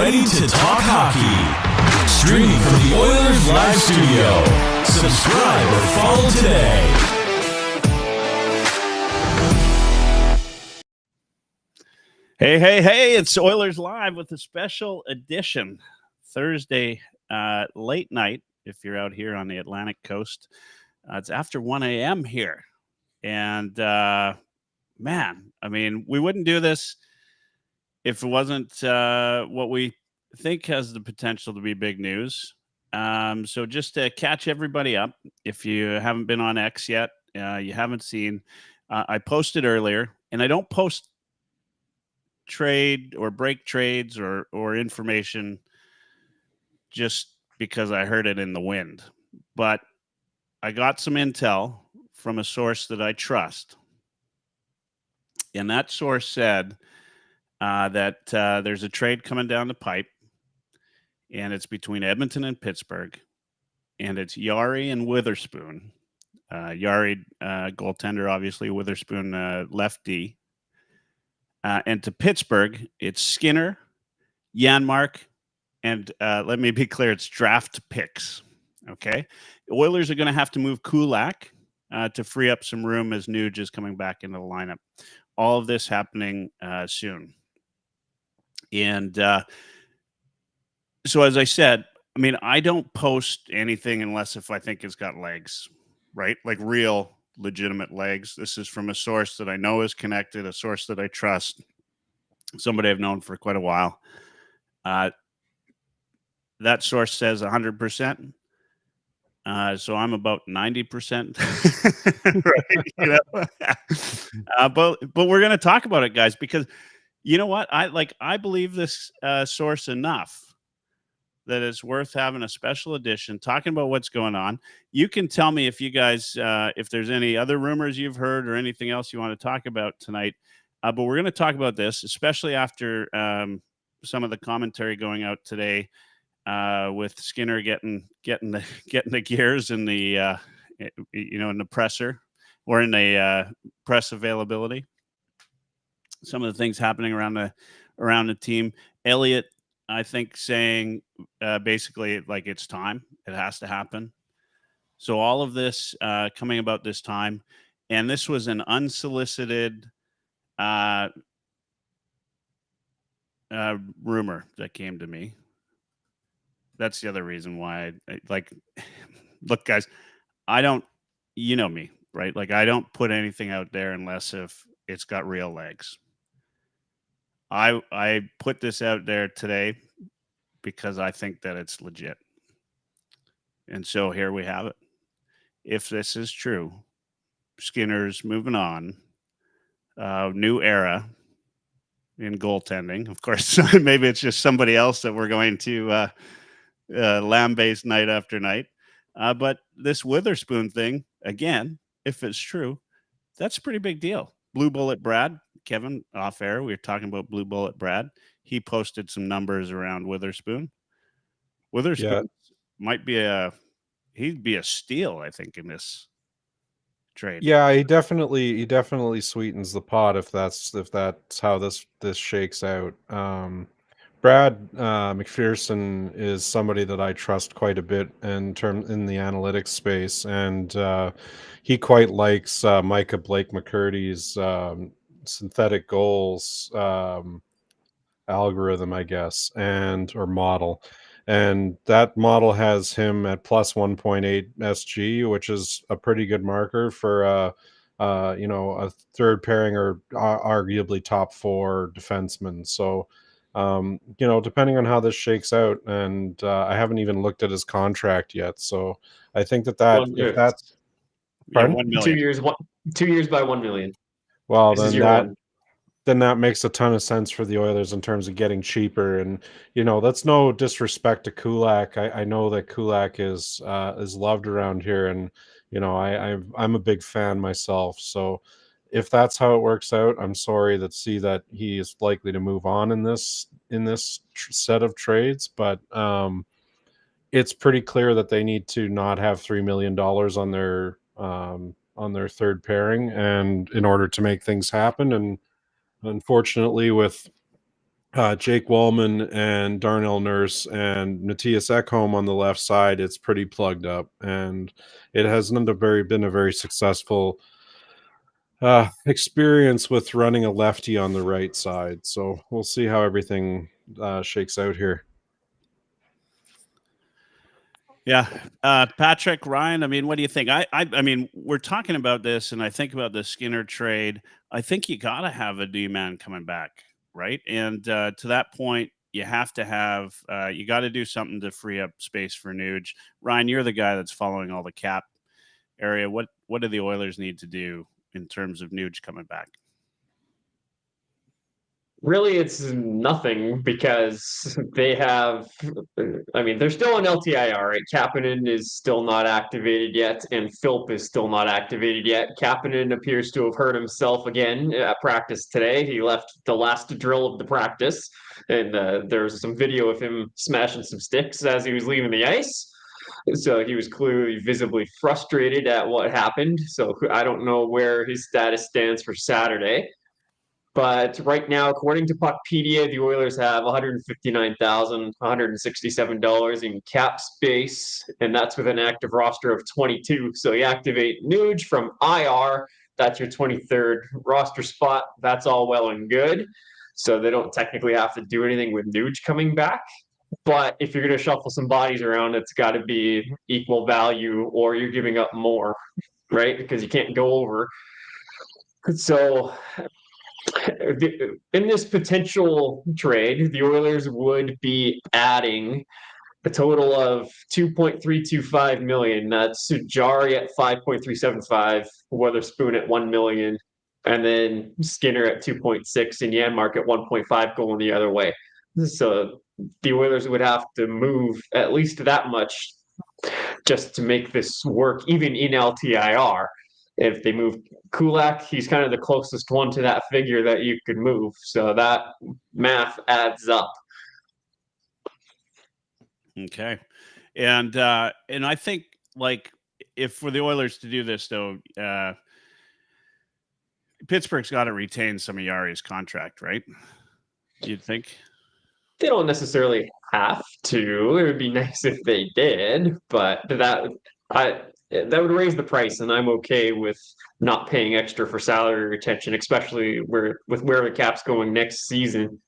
ready to talk hockey. Streaming from the Oilers Live studio. Subscribe or follow today. Hey, it's Oilers Live with a special edition. Thursday late night, if you're out here on the Atlantic coast. It's after 1 a.m. here. And, man, I mean, we wouldn't do this if it wasn't what we think has the potential to be big news. So just to catch everybody up, if you haven't been on X yet, you haven't seen, I posted earlier, and I don't post trade or break trades or information just because I heard it in the wind. But I got some intel from a source that I trust. And that source said that there's a trade coming down the pipe, and it's between Edmonton and Pittsburgh, and it's Jarry and Witherspoon. Jarry, goaltender, obviously. Witherspoon, left D. And to Pittsburgh, it's Skinner, Janmark, and let me be clear, it's draft picks. Okay? The Oilers are going to have to move Kulak to free up some room as Nuge is coming back into the lineup. All of this happening soon. And so, as I said, I mean, I don't post anything unless if I think it's got legs, right? Like real legitimate legs. This is from a source that I know is connected, a source that I trust, somebody I've known for quite a while. That source says 100%. So I'm about 90%. Right? You know? But we're going to talk about it, guys, because you know what? I believe this source enough that it's worth having a special edition talking about what's going on. You can tell me if you guys, if there's any other rumors you've heard or anything else you want to talk about tonight. But we're going to talk about this, especially after some of the commentary going out today with Skinner getting the gears in the in the presser or in the press availability. Some of the things happening around the team. Elliott, I think, saying basically like it's time. It has to happen. So all of this coming about this time, and this was an unsolicited rumor that came to me. That's the other reason why I like, look, guys, I don't, you know me, right? Like I don't put anything out there unless if it's got real legs. I put this out there today because I think that it's legit. And so here we have it. If this is true, Skinner's moving on, new era in goaltending. Of course, maybe it's just somebody else that we're going to lambaste night after night. But this Witherspoon thing, again, if it's true, that's a pretty big deal. Blue Bullet Brad, Kevin, off air, we were talking about Blue Bullet Brad. He posted some numbers around Witherspoon. Witherspoon might be he'd be a steal, I think, in this trade. Yeah, he definitely sweetens the pot if that's how this shakes out. Brad McPherson is somebody that I trust quite a bit in the analytics space, and he quite likes Micah Blake McCurdy's synthetic goals algorithm, I guess, or model. And that model has him at plus 1.8 SG, which is a pretty good marker for a third pairing or arguably top four defenseman. So depending on how this shakes out, and I haven't even looked at his contract yet. So I think if that's 1 million. 2 years, 2 years by 1 million. Well, then that makes a ton of sense for the Oilers in terms of getting cheaper. And that's no disrespect to Kulak. I know that Kulak is loved around here, and I'm a big fan myself. So if that's how it works out, I'm sorry that he is likely to move on in this set of trades. But it's pretty clear that they need to not have $3 million on their third pairing, and in order to make things happen. And unfortunately, with Jake Wallman and Darnell Nurse and Matthias Ekholm on the left side, it's pretty plugged up, and it hasn't been a very successful experience with running a lefty on the right side. So we'll see how everything shakes out here. Yeah. Patrick, Ryan, I mean, what do you think? I mean, we're talking about this, and I think about the Skinner trade. I think you got to have a D-man coming back, right? And to that point, you have to have, you got to do something to free up space for Nuge. Ryan, you're the guy that's following all the cap area. What do the Oilers need to do in terms of Nuge coming back? Really, it's nothing because they have. I mean, they're still on LTIR. Right? Kapanen is still not activated yet, and Philp is still not activated yet. Kapanen appears to have hurt himself again at practice today. He left the last drill of the practice, and there's some video of him smashing some sticks as he was leaving the ice. So he was clearly visibly frustrated at what happened. So I don't know where his status stands for Saturday. But right now, according to Puckpedia, the Oilers have $159,167 in cap space, and that's with an active roster of 22. So you activate Nuge from IR, that's your 23rd roster spot. That's all well and good. So they don't technically have to do anything with Nuge coming back. But if you're going to shuffle some bodies around, it's got to be equal value or you're giving up more, right? Because you can't go over. So in this potential trade, the Oilers would be adding a total of 2.325 million. That's Jarry at 5.375, Weatherspoon at 1 million, and then Skinner at 2.6 and Janmark at 1.5 going the other way. So the Oilers would have to move at least that much just to make this work, even in LTIR. If they move Kulak, he's kind of the closest one to that figure that you could move. So that math adds up. Okay. And I think, like, if for the Oilers to do this, though, Pittsburgh's got to retain some of Yari's contract, right? You'd think? They don't necessarily have to. It would be nice if they did, but that would raise the price, and I'm okay with not paying extra for salary retention, especially with where the cap's going next season.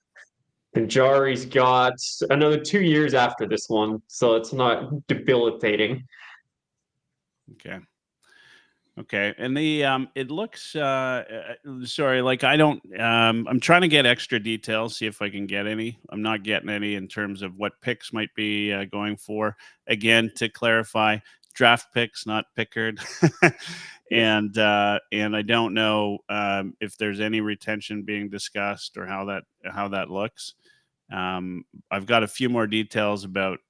And Jarry's got another 2 years after this one, so it's not debilitating. Okay. And the it looks sorry, like I don't I'm trying to get extra details, see if I can get any. I'm not getting any in terms of what picks might be going for. Again, to clarify, draft picks, not Pickard. and I don't know if there's any retention being discussed or how that looks. I've got a few more details about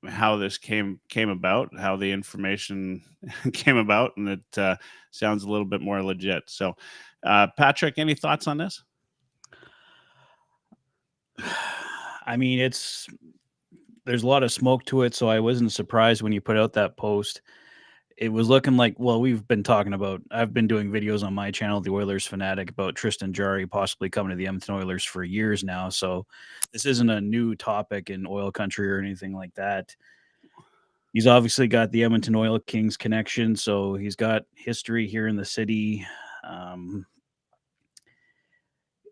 how this came about, how the information came about, and it sounds a little bit more legit. So, Patrick, any thoughts on this? I mean, there's a lot of smoke to it, so I wasn't surprised when you put out that post. It was looking like, well, I've been doing videos on my channel, The Oilers Fanatic, about Tristan Jarry possibly coming to the Edmonton Oilers for years now. So this isn't a new topic in oil country or anything like that. He's obviously got the Edmonton Oil Kings connection, so he's got history here in the city.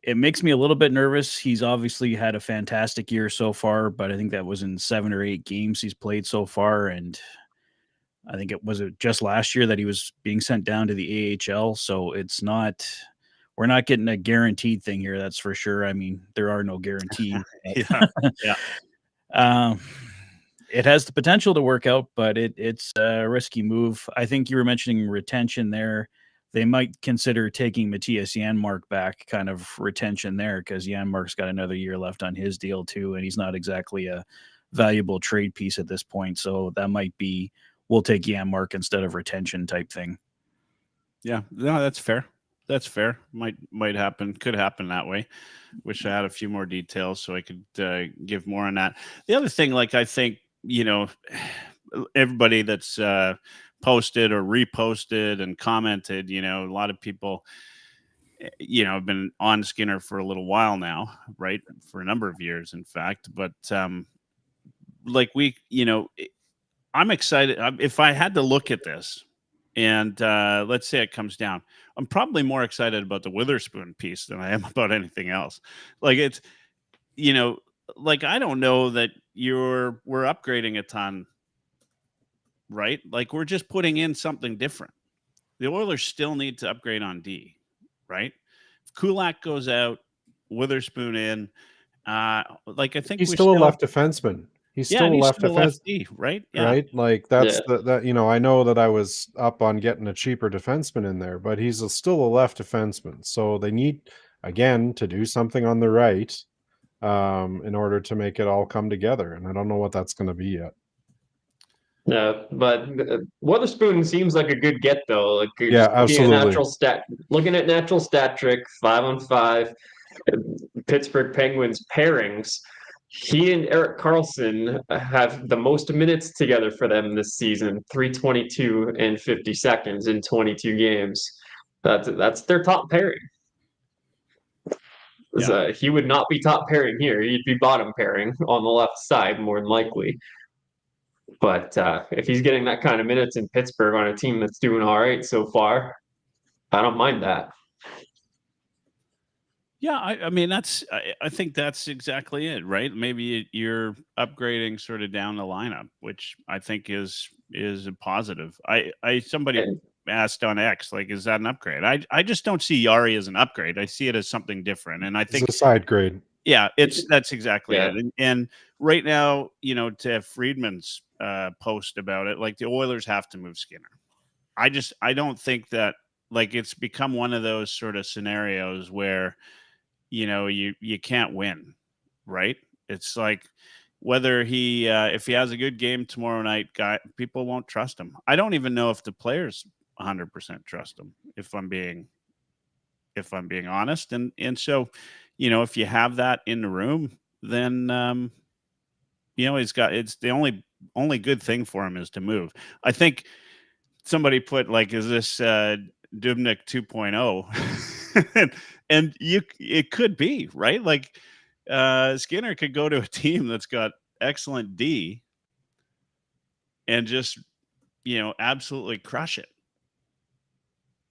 It makes me a little bit nervous. He's obviously had a fantastic year so far, but I think that was in 7 or 8 games he's played so far, and I think it was just last year that he was being sent down to the AHL. So we're not getting a guaranteed thing here. That's for sure. I mean, there are no guarantees. Yeah. It has the potential to work out, but it's a risky move. I think you were mentioning retention there. They might consider taking Matthias Janmark back, kind of retention there, because Janmark's got another year left on his deal too, and he's not exactly a valuable trade piece at this point. So that might be, we'll take Janmark instead of retention type thing. Yeah, no, that's fair. That's fair. Might happen. Could happen that way. Wish I had a few more details so I could give more on that. The other thing, like, I think, everybody that's posted or reposted and commented, a lot of people I've been on Skinner for a little while now, right? For a number of years, in fact. But I'm excited. If I had to look at this, and let's say it comes down, I'm probably more excited about the Witherspoon piece than I am about anything else. Like it's, I don't know that we're upgrading a ton, right? Like we're just putting in something different. The Oilers still need to upgrade on D, right? If Kulak goes out, Witherspoon in, I think he's still a left defenseman. He's still and a he's left still defense, lefty, right? Yeah. right? Like that's Yeah. I know that I was up on getting a cheaper defenseman in there, but he's still a left defenseman. So they need again to do something on the right in order to make it all come together. And I don't know what that's going to be yet. Yeah, but Witherspoon seems like a good get though. Like you're Yeah, just looking at absolutely. natural stat trick, 5-on-5, Pittsburgh Penguins pairings. He and Erik Karlsson have the most minutes together for them this season, 322 and 50 seconds in 22 games. That's their top pairing. Yeah. He would not be top pairing here. He'd be bottom pairing on the left side, more than likely. But if he's getting that kind of minutes in Pittsburgh on a team that's doing all right so far, I don't mind that. Yeah, I mean I think that's exactly it, right? Maybe you're upgrading sort of down the lineup, which I think is a positive. Somebody And asked on X, like, is that an upgrade? I just don't see Jarry as an upgrade. I see it as something different, and I It's think a side grade. yeah, that's exactly Yeah. it. And right now, to Friedman's post about it, like the Oilers have to move Skinner. I don't think that like it's become one of those sort of scenarios where you can't win, right? It's like whether he if he has a good game tomorrow night, people won't trust him. I don't even know if the players 100% trust him, if I'm being honest. And so, if you have that in the room, then it's the only good thing for him is to move. I think somebody put like, is this Dubnyk 2.0? and it could be, right? Like Skinner could go to a team that's got excellent D and just absolutely crush it.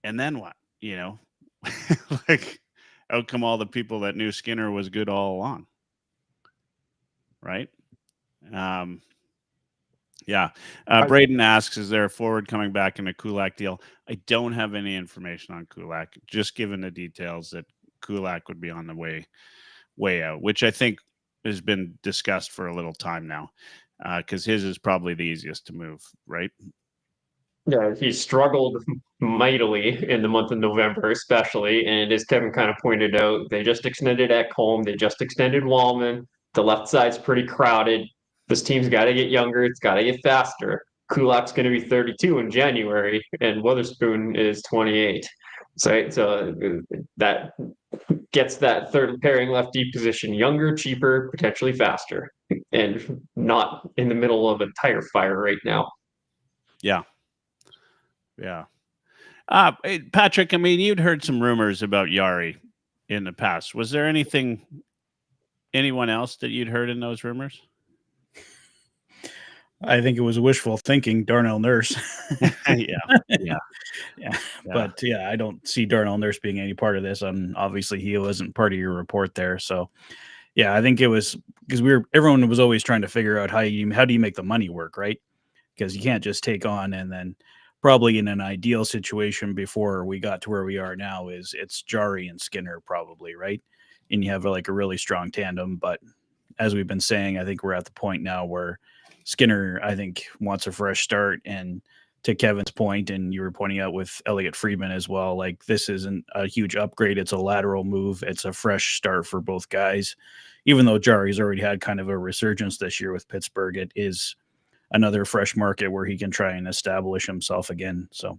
And then what? Like out come all the people that knew Skinner was good all along, right? Yeah. Braden asks, is there a forward coming back in a Kulak deal? I don't have any information on Kulak, just given the details that Kulak would be on the way out, which I think has been discussed for a little time now, because his is probably the easiest to move, right? yeah, he struggled mightily in the month of November, especially. And as Kevin kind of pointed out, they just extended Ekholm, they just extended Wallman. The left side's pretty crowded. This team's got to get younger, it's got to get faster. Kulak's going to be 32 in January, and Witherspoon is 28. So that gets that third pairing lefty position younger, cheaper, potentially faster, and not in the middle of a tire fire right now. Yeah. Yeah. Hey, Patrick, I mean, you'd heard some rumors about Jarry in the past. Was there anyone else that you'd heard in those rumors? I think it was wishful thinking, Darnell Nurse. Yeah. But yeah, I don't see Darnell Nurse being any part of this. Obviously he wasn't part of your report there. So yeah, I think it was because everyone was always trying to figure out how do you make the money work, right? Because you can't just take on, and then probably in an ideal situation before we got to where we are now it's Jarry and Skinner probably, right? And you have like a really strong tandem. But as we've been saying, I think we're at the point now where Skinner, I think, wants a fresh start. And to Kevin's point, and you were pointing out with Elliot Friedman as well, like this isn't a huge upgrade. It's a lateral move. It's a fresh start for both guys. Even though Jarry's already had kind of a resurgence this year with Pittsburgh, it is another fresh market where he can try and establish himself again. So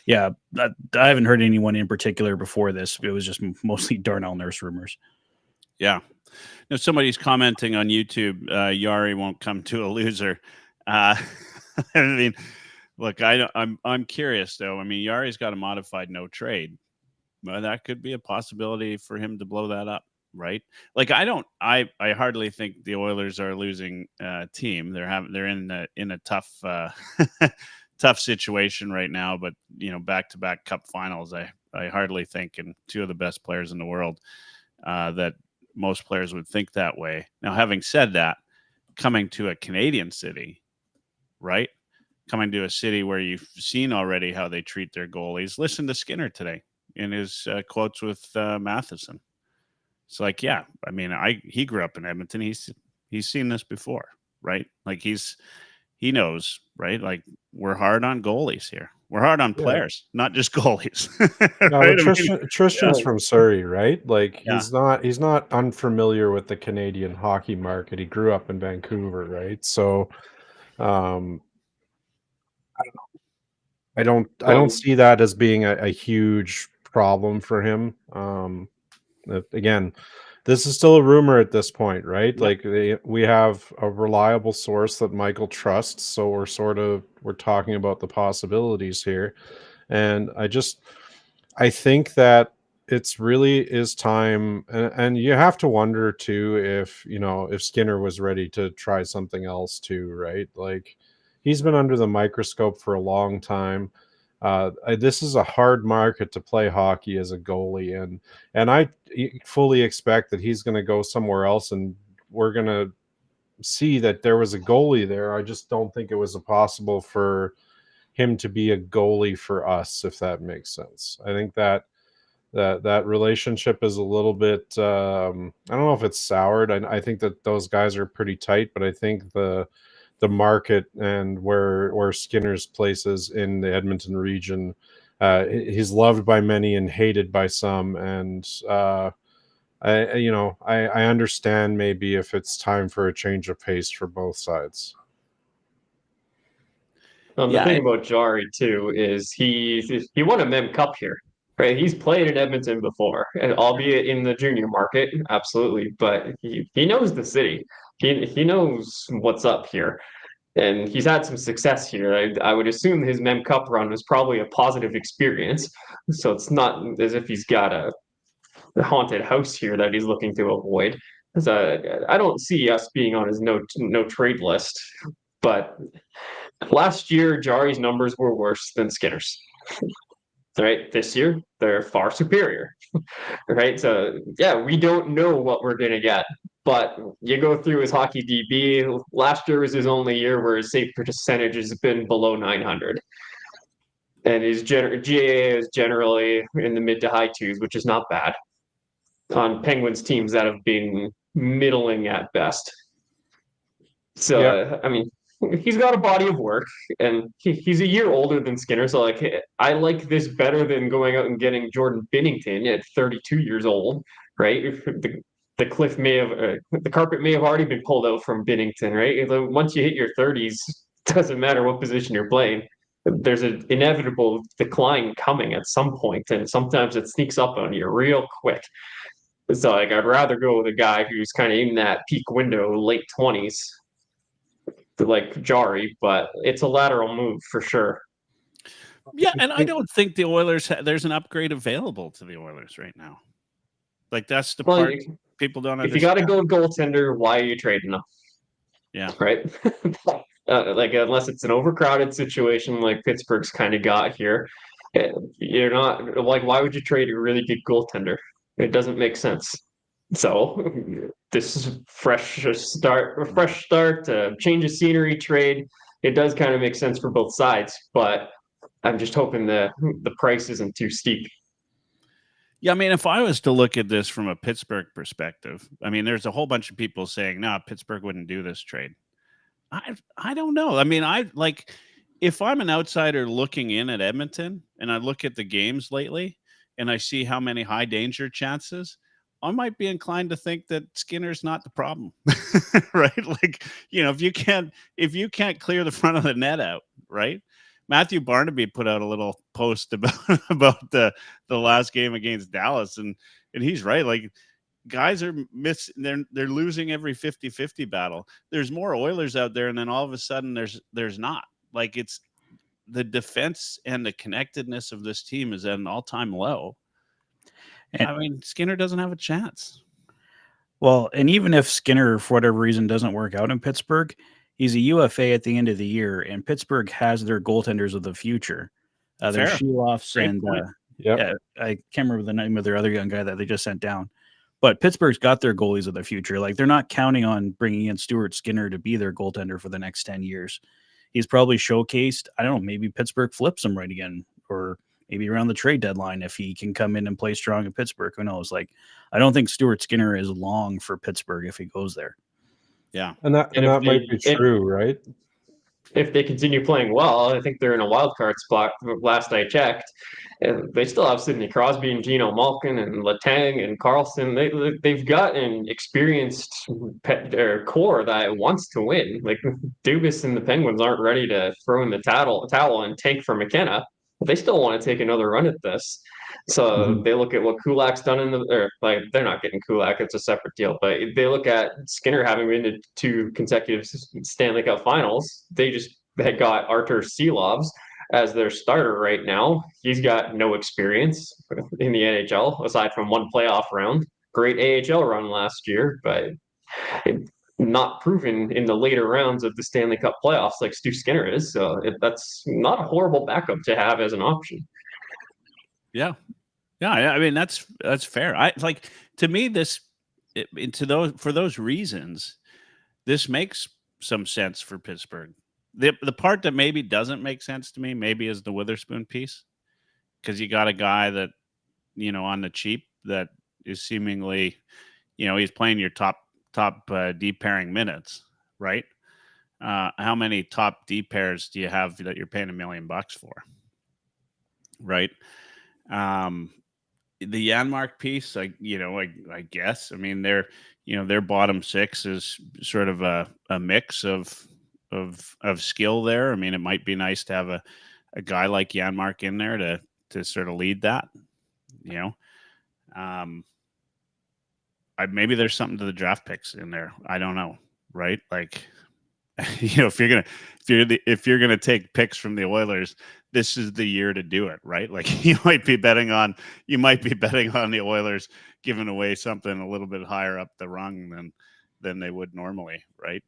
yeah, I haven't heard anyone in particular before this. It was just mostly Darnell Nurse rumors. Yeah. Now somebody's commenting on YouTube, Jarry won't come to a loser. I mean, look, I'm curious though. I mean, Jarry's got a modified no trade, Well, that could be a possibility for him to blow that up, right? Like I hardly think the Oilers are a losing team. They're in a tough tough situation right now, but back-to-back cup finals, I hardly think, and two of the best players in the world, that most players would think that way. Now, having said that, coming to a Canadian city, right? Coming to a city where you've seen already how they treat their goalies. Listen to Skinner today in his quotes with Matheson. It's like, yeah, I mean, he grew up in Edmonton. He's seen this before, right? Like he knows, right? Like we're hard on goalies here. We're hard on players, not just goalies. No, Right? but Tristan's from Surrey, right? Like Yeah. he's not unfamiliar with the Canadian hockey market. He grew up in Vancouver, right? So I don't see that as being a huge problem for him. Again, this is still a rumor at this point, right? Yep. Like we have a reliable source that Michael trusts, so we're talking about the possibilities here. And I think that it's really is time, and you have to wonder too if Skinner was ready to try something else too, right? Like he's been under the microscope for a long time. This is a hard market to play hockey as a goalie, and I fully expect that he's going to go somewhere else, and we're going to see that there was a goalie there. I just don't think it was possible for him to be a goalie for us, if that makes sense. I think that relationship is a little bit I don't know if it's soured. I think that those guys are pretty tight, but I think the market and where Skinner's place is in the Edmonton region, he's loved by many and hated by some, and I understand maybe if it's time for a change of pace for both sides. The thing about Jarry too is he won a Mem Cup here, right? He's played in Edmonton before, and albeit in the junior market, absolutely. But he knows the city. He knows what's up here, and he's had some success here. I would assume his Mem Cup run was probably a positive experience, so it's not as if he's got a haunted house here that he's looking to avoid. So I don't see us being on his no trade list, but last year, Jarry's numbers were worse than Skinner's. Right? This year, they're far superior. Right? So, yeah, we don't know what we're going to get. But you go through his hockey DB. Last year was his only year where his save percentage has been below 900. And his GAA is generally in the mid to high twos, which is not bad on Penguins teams that have been middling at best. So, I mean, he's got a body of work, and he's a year older than Skinner. So, like, I like this better than going out and getting Jordan Binnington at 32 years old, right? The carpet may have already been pulled out from Binnington, right? Once you hit your 30s, it doesn't matter what position you're playing. There's an inevitable decline coming at some point, and sometimes it sneaks up on you real quick. So, like, I'd rather go with a guy who's kind of in that peak window, late 20s, like Jarry, but it's a lateral move for sure. Yeah, and I don't think the Oilers there's an upgrade available to the Oilers right now. Like that's the part people don't understand. If you got to go goaltender, why are you trading them? Yeah, right. Like unless it's an overcrowded situation like Pittsburgh's kind of got here, you're not like why would you trade a really good goaltender? It doesn't make sense. So this is a fresh start, change of scenery trade. It does kind of make sense for both sides, but I'm just hoping the price isn't too steep. Yeah, I mean, if I was to look at this from a Pittsburgh perspective, I mean, there's a whole bunch of people saying, "No, Pittsburgh wouldn't do this trade." I don't know. I mean, if I'm an outsider looking in at Edmonton and I look at the games lately and I see how many high danger chances, I might be inclined to think that Skinner's not the problem, right? Like, if you can't clear the front of the net out, right? Matthew Barnaby put out a little post about the last game against Dallas, and he's right. Like, guys are they're losing every 50-50 battle. There's more Oilers out there, and then all of a sudden there's not. Like, it's the defense and the connectedness of this team is at an all-time low. And, I mean, Skinner doesn't have a chance. well, and even if Skinner, for whatever reason, doesn't work out in Pittsburgh, he's a UFA at the end of the year, and Pittsburgh has their goaltenders of the future. There's Fair. Sheloffs Great and point. yeah, I can't remember the name of their other young guy that they just sent down. But Pittsburgh's got their goalies of the future. Like, they're not counting on bringing in Stuart Skinner to be their goaltender for the next 10 years. He's probably showcased. I don't know, maybe Pittsburgh flips him right again, or maybe around the trade deadline if he can come in and play strong in Pittsburgh. Who knows? Like, I don't think Stuart Skinner is long for Pittsburgh if he goes there. Yeah. And that might be true, right? If they continue playing well, I think they're in a wild card spot. Last I checked, and they still have Sidney Crosby and Geno Malkin and Letang and Carlson. They've got an experienced core that wants to win. Like, Dubas and the Penguins aren't ready to throw in the towel and tank for McKenna. But they still want to take another run at this. So they look at what Kulak's done like, they're not getting Kulak, it's a separate deal. But they look at Skinner having been to 2 consecutive Stanley Cup finals. They had got Artur Silovs as their starter right now. He's got no experience in the NHL aside from 1 playoff round. Great AHL run last year, but not proven in the later rounds of the Stanley Cup playoffs like Stu Skinner is. So that's not a horrible backup to have as an option. Yeah. Yeah, I mean, that's fair. I like, to me, for those reasons, this makes some sense for Pittsburgh. The part that maybe doesn't make sense to me maybe is the Witherspoon piece, because you got a guy that, on the cheap, that is seemingly, he's playing your top D pairing minutes, right? How many top D pairs do you have that you're paying $1 million for, right? The Janmark piece, I guess. I mean, their bottom 6 is sort of a mix of skill there. I mean, it might be nice to have a guy like Janmark in there to sort of lead that. Maybe there's something to the draft picks in there. I don't know, right? Like, if you're gonna take picks from the Oilers, this is the year to do it, right? Like, you might be betting on the Oilers giving away something a little bit higher up the rung than they would normally, right?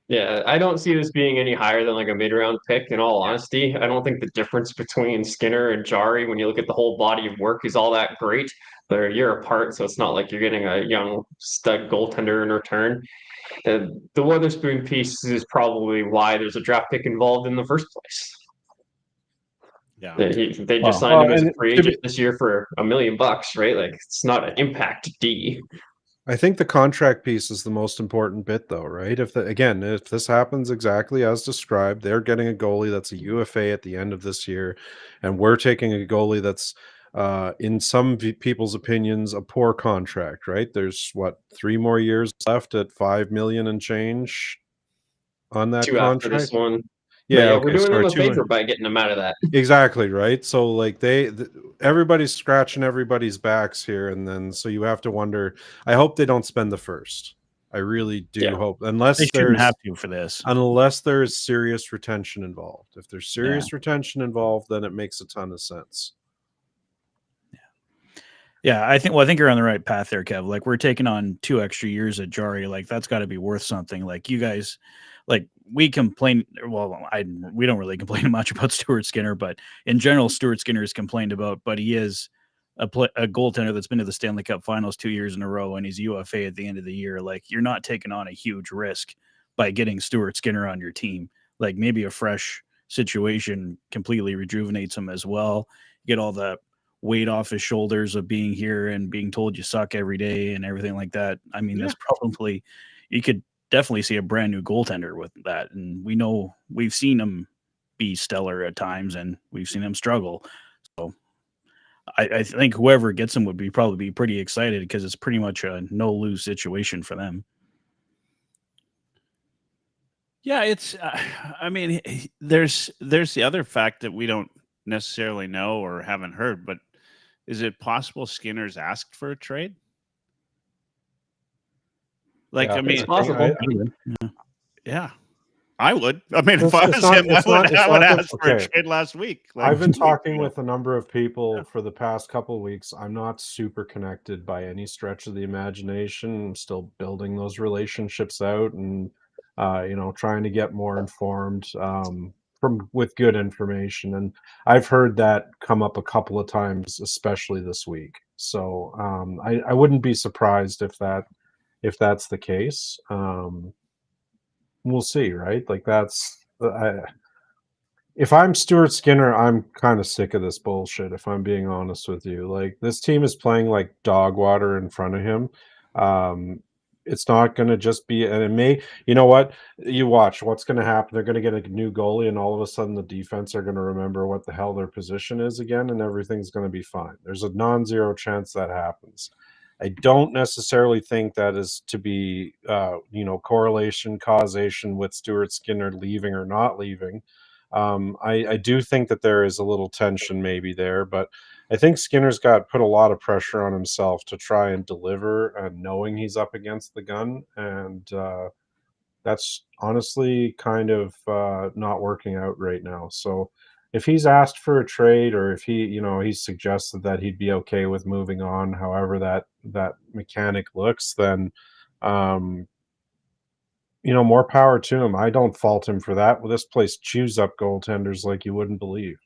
Yeah, I don't see this being any higher than like a mid-round pick, in all honesty. I don't think the difference between Skinner and Jarry, when you look at the whole body of work, is all that great. They're a year apart, so it's not like you're getting a young stud goaltender in return. The Witherspoon piece is probably why there's a draft pick involved in the first place. Yeah. They just signed him as a free agent this year for $1 million, right? Like, it's not an impact D. I think the contract piece is the most important bit, though, right? If this happens exactly as described, they're getting a goalie that's a UFA at the end of this year, and we're taking a goalie that's, in some people's opinions, a poor contract, right? There's 3 more years left at $5 million and change on that 2 contract. after this one. Yeah, okay, we're doing them a favor by getting them out of that. Exactly, right? So, like, everybody's scratching everybody's backs here, and then so you have to wonder. I hope they don't spend the first. I really do hope, unless they shouldn't have to for this, unless there is serious retention involved. If there's serious retention involved, then it makes a ton of sense. Yeah, I think you're on the right path there, Kev. Like, we're taking on 2 extra years at Jarry. Like, that's got to be worth something. Like, you guys, like, we complain. Well, we don't really complain much about Stuart Skinner, but in general, Stuart Skinner is complained about. But he is a goaltender that's been to the Stanley Cup Finals 2 years in a row, and he's UFA at the end of the year. Like, you're not taking on a huge risk by getting Stuart Skinner on your team. Like, maybe a fresh situation completely rejuvenates him as well. You get all the weight off his shoulders of being here and being told you suck every day and everything like that. I mean, that's probably, you could definitely see a brand new goaltender with that. And we've seen him be stellar at times, and we've seen him struggle. So I think whoever gets him would probably be pretty excited, because it's pretty much a no-lose situation for them. Yeah, it's. I mean, there's the other fact that we don't necessarily know or haven't heard, but is it possible Skinner's asked for a trade? Like, I mean, it's possible. Yeah. I would. I mean, if It's- I it's was not- him, it's I would, not- it's I would not that- ask for a okay. trade last week. Like, I've been 2 weeks talking ago. with a number of people for the past couple of weeks. I'm not super connected by any stretch of the imagination. I'm still building those relationships out and trying to get more informed from with good information. And I've heard that come up a couple of times, especially this week. So I wouldn't be surprised if that's the case. We'll see, right? Like if I'm Stuart Skinner, I'm kind of sick of this bullshit, if I'm being honest with you. Like, this team is playing like dog water in front of him. It's not going to just be, and it may, you know what? You watch what's going to happen. They're going to get a new goalie, and all of a sudden the defense are going to remember what the hell their position is again, and everything's going to be fine. There's a non-zero chance that happens. I don't necessarily think that is to be, correlation, causation with Stuart Skinner leaving or not leaving. I do think that there is a little tension maybe there, but I think Skinner's got put a lot of pressure on himself to try and deliver, knowing he's up against the gun, and that's honestly kind of not working out right now. So if he's asked for a trade, or if he's suggested that he'd be okay with moving on, however that mechanic looks, then more power to him. I don't fault him for that. Well, this place chews up goaltenders like you wouldn't believe.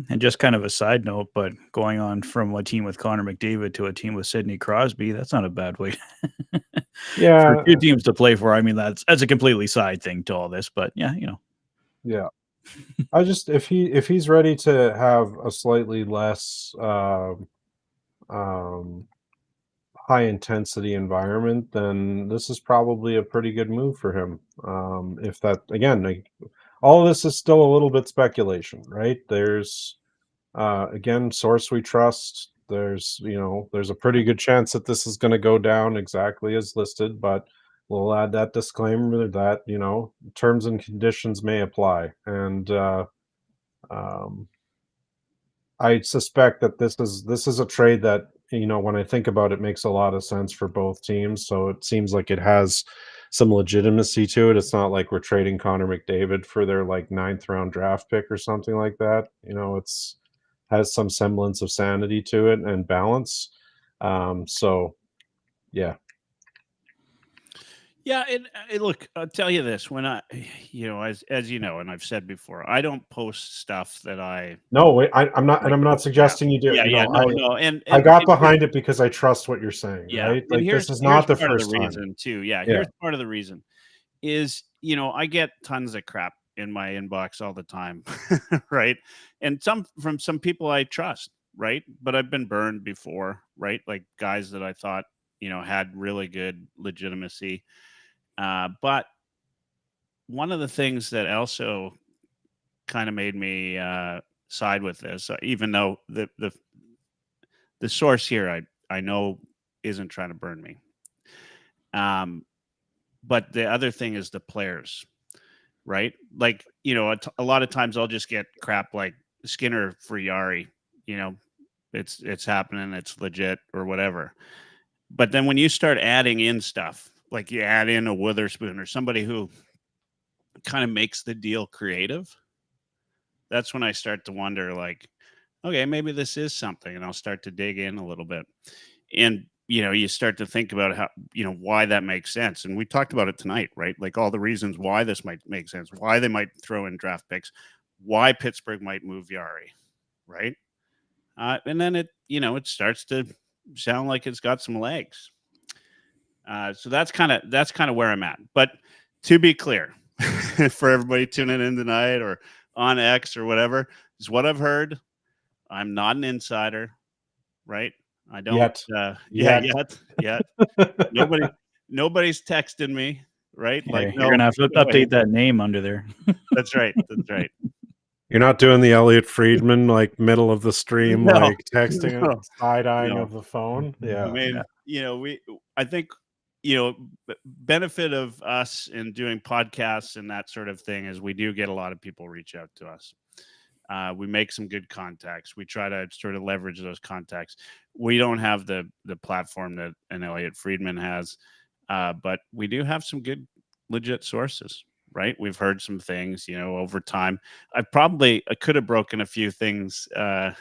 And just kind of a side note, but going on from a team with Connor McDavid to a team with Sidney Crosby, that's not a bad way. Yeah, for 2 teams to play for. I mean, that's a completely side thing to all this, but yeah. yeah. I just if he's ready to have a slightly less high intensity environment, then this is probably a pretty good move for him. If that, again, like, all of this is still a little bit speculation, right? There's again, source we trust. There's a pretty good chance that this is going to go down exactly as listed, but we'll add that disclaimer that terms and conditions may apply. And I suspect that this is a trade that, when I think about it, makes a lot of sense for both teams. So it seems like it has some legitimacy to it. It's not like we're trading Connor McDavid for their like 9th round draft pick or something like that. It's has some semblance of sanity to it and balance. So yeah. Yeah, and look, I'll tell you this: when I, as you know, and I've said before, I don't post stuff that I. No, wait, I'm not, like, and I'm not suggesting you do. Yeah, no, I got behind it because I trust what you're saying, yeah, right? and Like, here's this is not the part of first the time. reason too. Yeah, Yeah. here's part of the reason is I get tons of crap in my inbox all the time, right? And from some people I trust, right? But I've been burned before, right? Like guys that I thought had really good legitimacy. But one of the things that also kind of made me side with this, even though the source here I know isn't trying to burn me, but the other thing is the players, right? Like a lot of times I'll just get crap like Skinner for Jarry, it's happening, it's legit or whatever. But then when you start adding in stuff, like you add in a Witherspoon or somebody who kind of makes the deal creative, that's when I start to wonder, like, okay, maybe this is something, and I'll start to dig in a little bit. And you start to think about how why that makes sense. And we talked about it tonight, right? Like all the reasons why this might make sense, why they might throw in draft picks, why Pittsburgh might move Jarry, right? And then it starts to sound like it's got some legs. So that's kind of where I'm at. But to be clear, for everybody tuning in tonight or on X or whatever, is what I've heard. I'm not an insider, right? I don't yet. Nobody's texting me, right? Yeah, Like, you're gonna have to update that name under there. That's right. That's right. You're not doing the Elliot Friedman, like, middle of the stream, No. like texting, No. side-eyeing No. of the phone. Yeah. I mean, I think, benefit of us in doing podcasts and that sort of thing is we do get a lot of people reach out to us. We make some good contacts. We try to sort of leverage those contacts. We don't have the platform that an Elliot Friedman has, but we do have some good legit sources, right? We've heard some things, over time. I could have broken a few things, over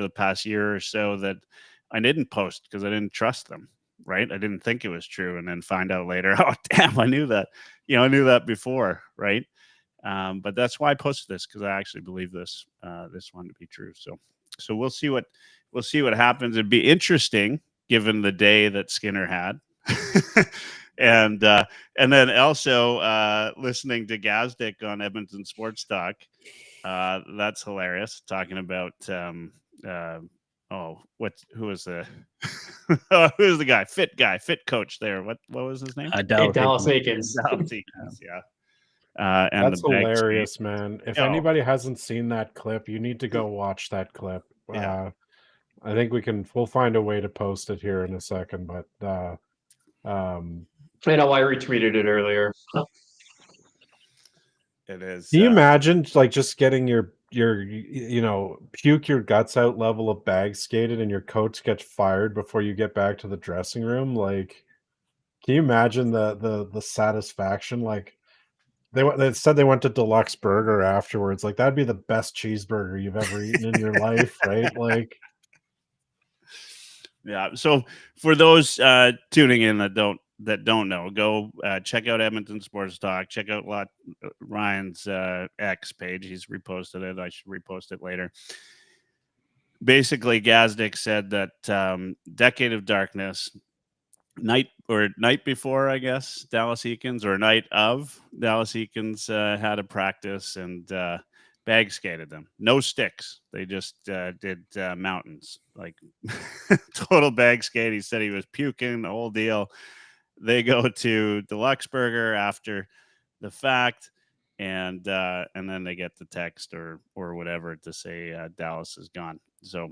the past year or so that I didn't post because I didn't trust them, right? I didn't think it was true, and then find out later, oh damn, I knew that. I knew that before, right? But that's why I posted this, because I actually believe this one to be true. So we'll see what happens. It'd be interesting given the day that Skinner had. And then also listening to Gazdick on Edmonton Sports Talk. That's hilarious. Talking about who's the guy? Fit coach there. What was his name? Dallas Aikens. Dallas Aikens, yeah. And that's hilarious, man. If anybody hasn't seen that clip, you need to go watch that clip. Yeah. I think we'll find a way to post it here in a second, but I know I retweeted it earlier. It is. Can you imagine just getting your puke your guts out level of bag skated and your coach gets fired before you get back to the dressing room? Like, can you imagine the satisfaction? Like, they said they went to Deluxe Burger afterwards. Like, that'd be the best cheeseburger you've ever eaten in your life, right? Like, yeah. So for those tuning in that don't know, go check out Edmonton Sports Talk. Check out Ryan's X page. He's reposted it. I should repost it later. Basically, Gazdick said that Decade of Darkness, night before, I guess, Dallas Eakins, or night of Dallas Eakins had a practice and bag skated them. No sticks. They just did mountains, like total bag skate. He said he was puking, the whole deal. They go to Deluxe Burger after the fact, and then they get the text or whatever to say Dallas is gone. So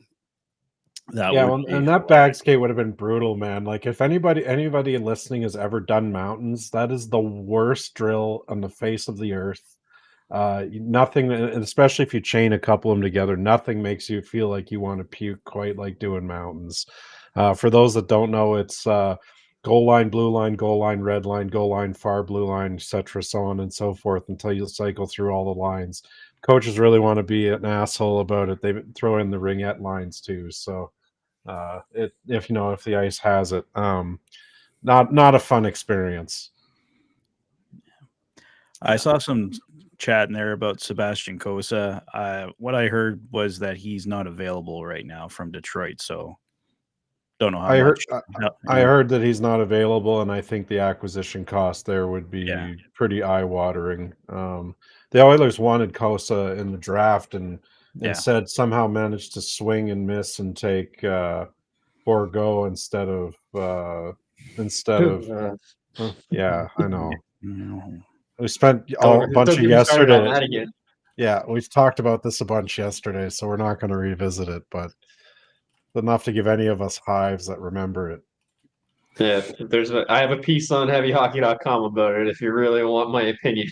that bag skate would have been brutal, man. Like, if anybody listening has ever done mountains, that is the worst drill on the face of the earth. Nothing, especially if you chain a couple of them together, nothing makes you feel like you want to puke quite like doing mountains. For those that don't know, it's goal line, blue line, goal line, red line, goal line, far blue line, etc., so on and so forth, until you cycle through all the lines. Coaches really want to be an asshole about it. They throw in the ringette lines too. So if the ice has it, not a fun experience. I saw some chat in there about Sebastian Cossa. What I heard was that he's not available right now from Detroit. So don't know how much. I heard that he's not available, and I think the acquisition cost there would be pretty eye-watering. The Oilers wanted Cossa in the draft, and said somehow managed to swing and miss and take Borgo instead of yeah, I know. We spent a bunch of yesterday. Yeah, we've talked about this a bunch yesterday, so we're not going to revisit it, but enough to give any of us hives that remember it. Yeah, I have a piece on heavyhockey.com about it if you really want my opinion.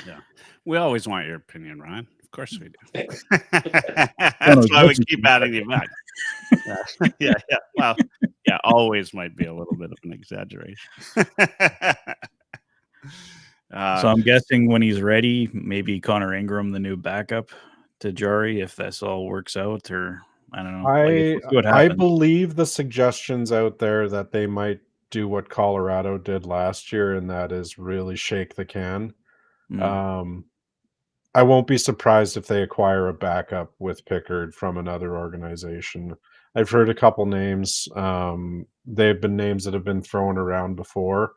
Yeah. We always want your opinion, Ryan. Of course we do. That's why we keep adding you back. Yeah. Well, yeah, always might be a little bit of an exaggeration. So I'm guessing when he's ready, maybe Connor Ingram, the new backup to Jarry, if this all works out, or I don't know. I believe the suggestions out there that they might do what Colorado did last year, and that is really shake the can. I won't be surprised if they acquire a backup with Pickard from another organization. I've heard a couple names. They've been names that have been thrown around before,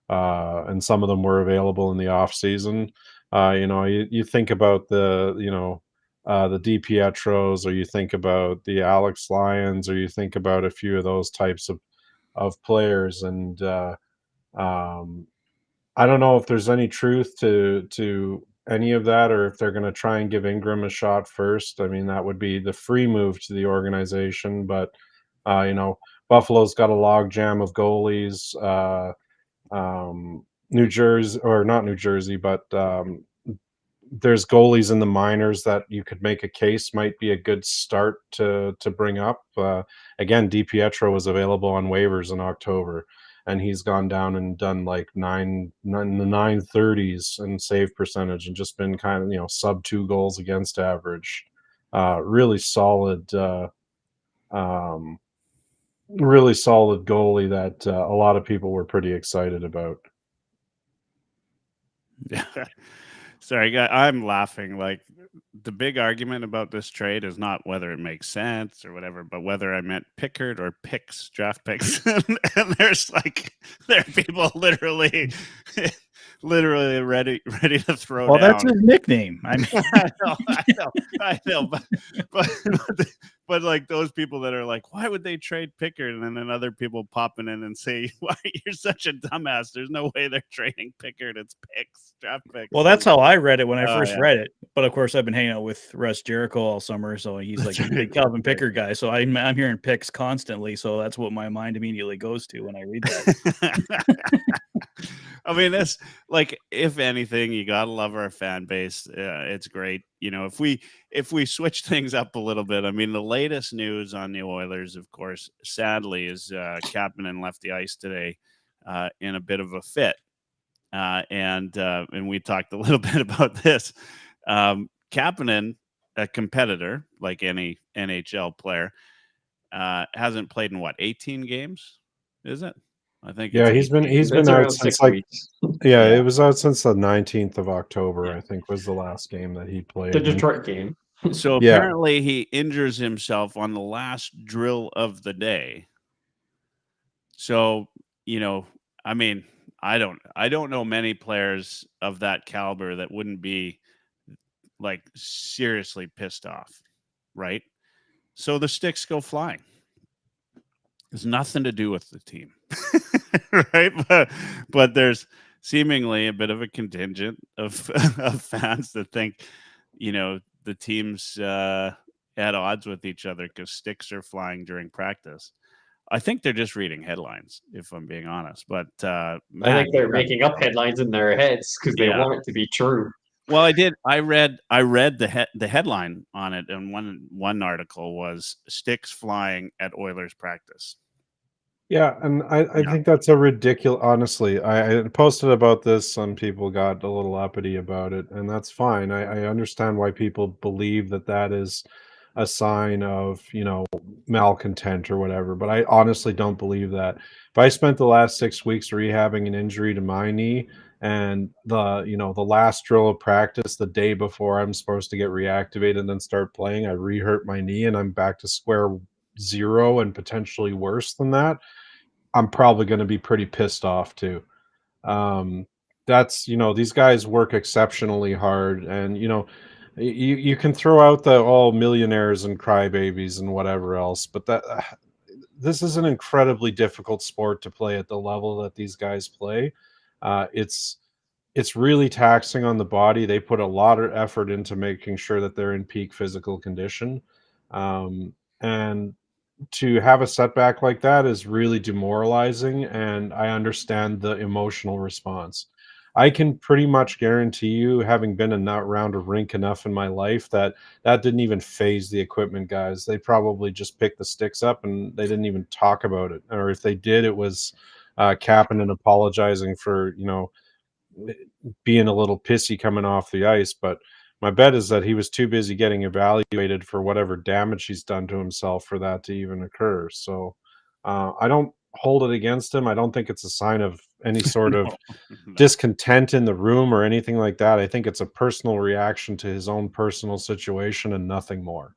and some of them were available in the off season. You think about the DiPietros, or you think about the Alex Lyons, or you think about a few of those types of players, and I don't know if there's any truth to any of that, or if they're going to try and give Ingram a shot first. I mean, that would be the free move to the organization, but Buffalo's got a logjam of goalies. New Jersey, or not New Jersey, but there's goalies in the minors that you could make a case might be a good start to bring up. Again, DiPietro was available on waivers in October. and he's gone down and done like nine the 930s in save percentage and just been kind of, sub 2 goals against average. Really solid goalie that a lot of people were pretty excited about. Yeah. Sorry, I'm laughing. Like, the big argument about this trade is not whether it makes sense or whatever, but whether I meant Pickard or picks, draft picks. And there are people literally ready to throw Well, down. that's his nickname. I mean, I know, but like those people that are like, why would they trade Pickard? And then other people popping in and say, why, you're such a dumbass. There's no way they're trading Pickard. It's picks, draft picks. well, that's how I read it when I first yeah. read it. But of course, I've been hanging out with Russ Jericho all summer, so he's like a big Calvin Pickard guy. So I'm hearing picks constantly. So that's what my mind immediately goes to when I read that. I mean, that's like, if anything, you gotta love our fan base. It's great. If we switch things up a little bit, I mean, the latest news on the Oilers, of course, sadly, is Kapanen left the ice today in a bit of a fit, and we talked a little bit about this. Kapanen, a competitor like any NHL player, hasn't played in 18 games, is it? I think. Yeah, he's been out since weeks. It was out since the 19th of October, I think, was the last game that he played. The Detroit game. So apparently he injures himself on the last drill of the day. So, I mean, I don't know many players of that caliber that wouldn't be like seriously pissed off, right? So the sticks go flying. It's nothing to do with the team, right? But there's seemingly a bit of a contingent of fans that think, the team's at odds with each other because sticks are flying during practice. I think they're just reading headlines, if I'm being honest. But I think they're making up headlines in their heads because they want it to be true. Well, I did. I read the headline on it, and one article was "Sticks Flying at Oilers Practice." Yeah, and I think that's a ridiculous. Honestly, I posted about this. Some people got a little uppity about it, and that's fine. I understand why people believe that is a sign of, malcontent or whatever, but I honestly don't believe that. If I spent the last 6 weeks rehabbing an injury to my knee, and the last drill of practice the day before I'm supposed to get reactivated and then start playing, I re-hurt my knee and I'm back to square zero and potentially worse than that, I'm probably going to be pretty pissed off too. That's, these guys work exceptionally hard, and, you can throw out the all millionaires and crybabies and whatever else, but this is an incredibly difficult sport to play at the level that these guys play. It's really taxing on the body. They put a lot of effort into making sure that they're in peak physical condition. And to have a setback like that is really demoralizing, and I understand the emotional response. I can pretty much guarantee you, having been around a rink enough in my life, that didn't even phase the equipment guys. They probably just picked the sticks up and they didn't even talk about it. Or if they did, it was Kapanen apologizing for, being a little pissy coming off the ice. But my bet is that he was too busy getting evaluated for whatever damage he's done to himself for that to even occur. So I don't hold it against him. I don't think it's a sign of any sort of discontent in the room or anything like that. I think it's a personal reaction to his own personal situation and nothing more.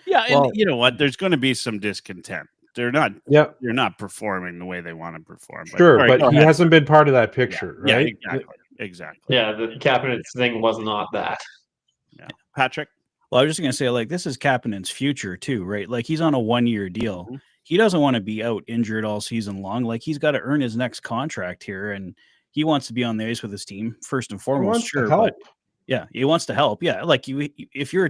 Yeah, and you know what? There's going to be some discontent. They're not. Yeah, you're not performing the way they want to perform. Sure, but he hasn't been part of that picture, right? Yeah, exactly. Yeah, the Kapanen's thing was not that. Yeah, Patrick. Well, I was just going to say, like, this is Kapanen's future too, right? Like, he's on a 1-year deal. Mm-hmm. He doesn't want to be out injured all season long. Like, he's got to earn his next contract here, and he wants to be on the ice with his team first and foremost. Sure, but yeah, he wants to help. Yeah, like if you're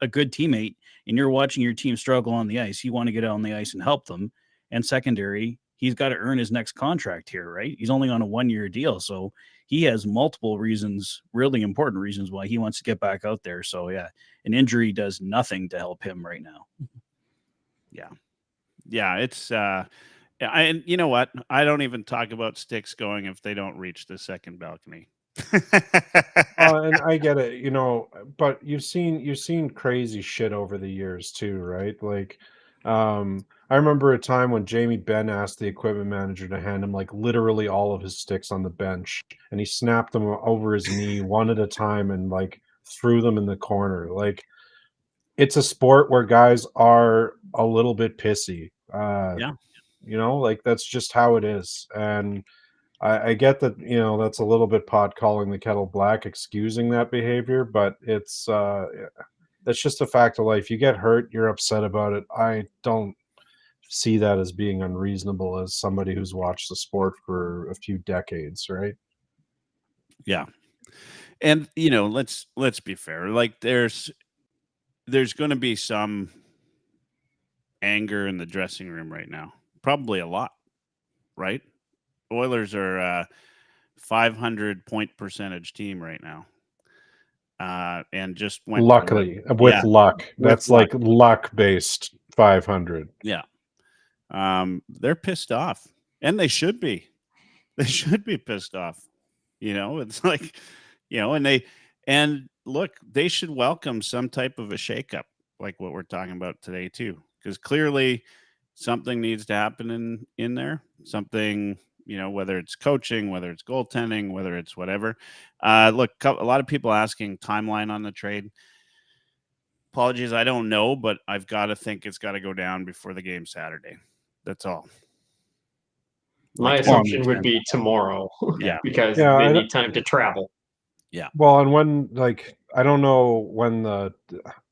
a good teammate and you're watching your team struggle on the ice, you want to get out on the ice and help them. And secondary, he's got to earn his next contract here, right? He's only on a 1-year deal, so he has multiple reasons, really important reasons why he wants to get back out there. So yeah, an injury does nothing to help him right now. Yeah, it's And you know what? I don't even talk about sticks going if they don't reach the second balcony. And I get it, but you've seen crazy shit over the years too, right? Like, I remember a time when Jamie Benn asked the equipment manager to hand him like literally all of his sticks on the bench, and he snapped them over his knee one at a time and like threw them in the corner. Like, it's a sport where guys are a little bit pissy. Yeah. Like that's just how it is. And I get that, that's a little bit pot calling the kettle black, excusing that behavior, but that's just a fact of life. You get hurt, you're upset about it. I don't see that as being unreasonable as somebody who's watched the sport for a few decades, right? Yeah. And let's be fair. Like there's going to be some anger in the dressing room right now. Probably a lot, right? Oilers are a 500 point percentage team right now. And just went luckily with luck. That's luck. Like luck based 500. Yeah. They're pissed off, and they should be. They should be pissed off. It's like, and look, they should welcome some type of a shakeup, like what we're talking about today too, because clearly something needs to happen in there. Something, whether it's coaching, whether it's goaltending, whether it's whatever. Look, a lot of people asking timeline on the trade. Apologies, I don't know, but I've got to think it's got to go down before the game Saturday. That's all. My assumption would be tomorrow. Yeah. Because they need time to travel. Yeah. Well, and when, like, I don't know when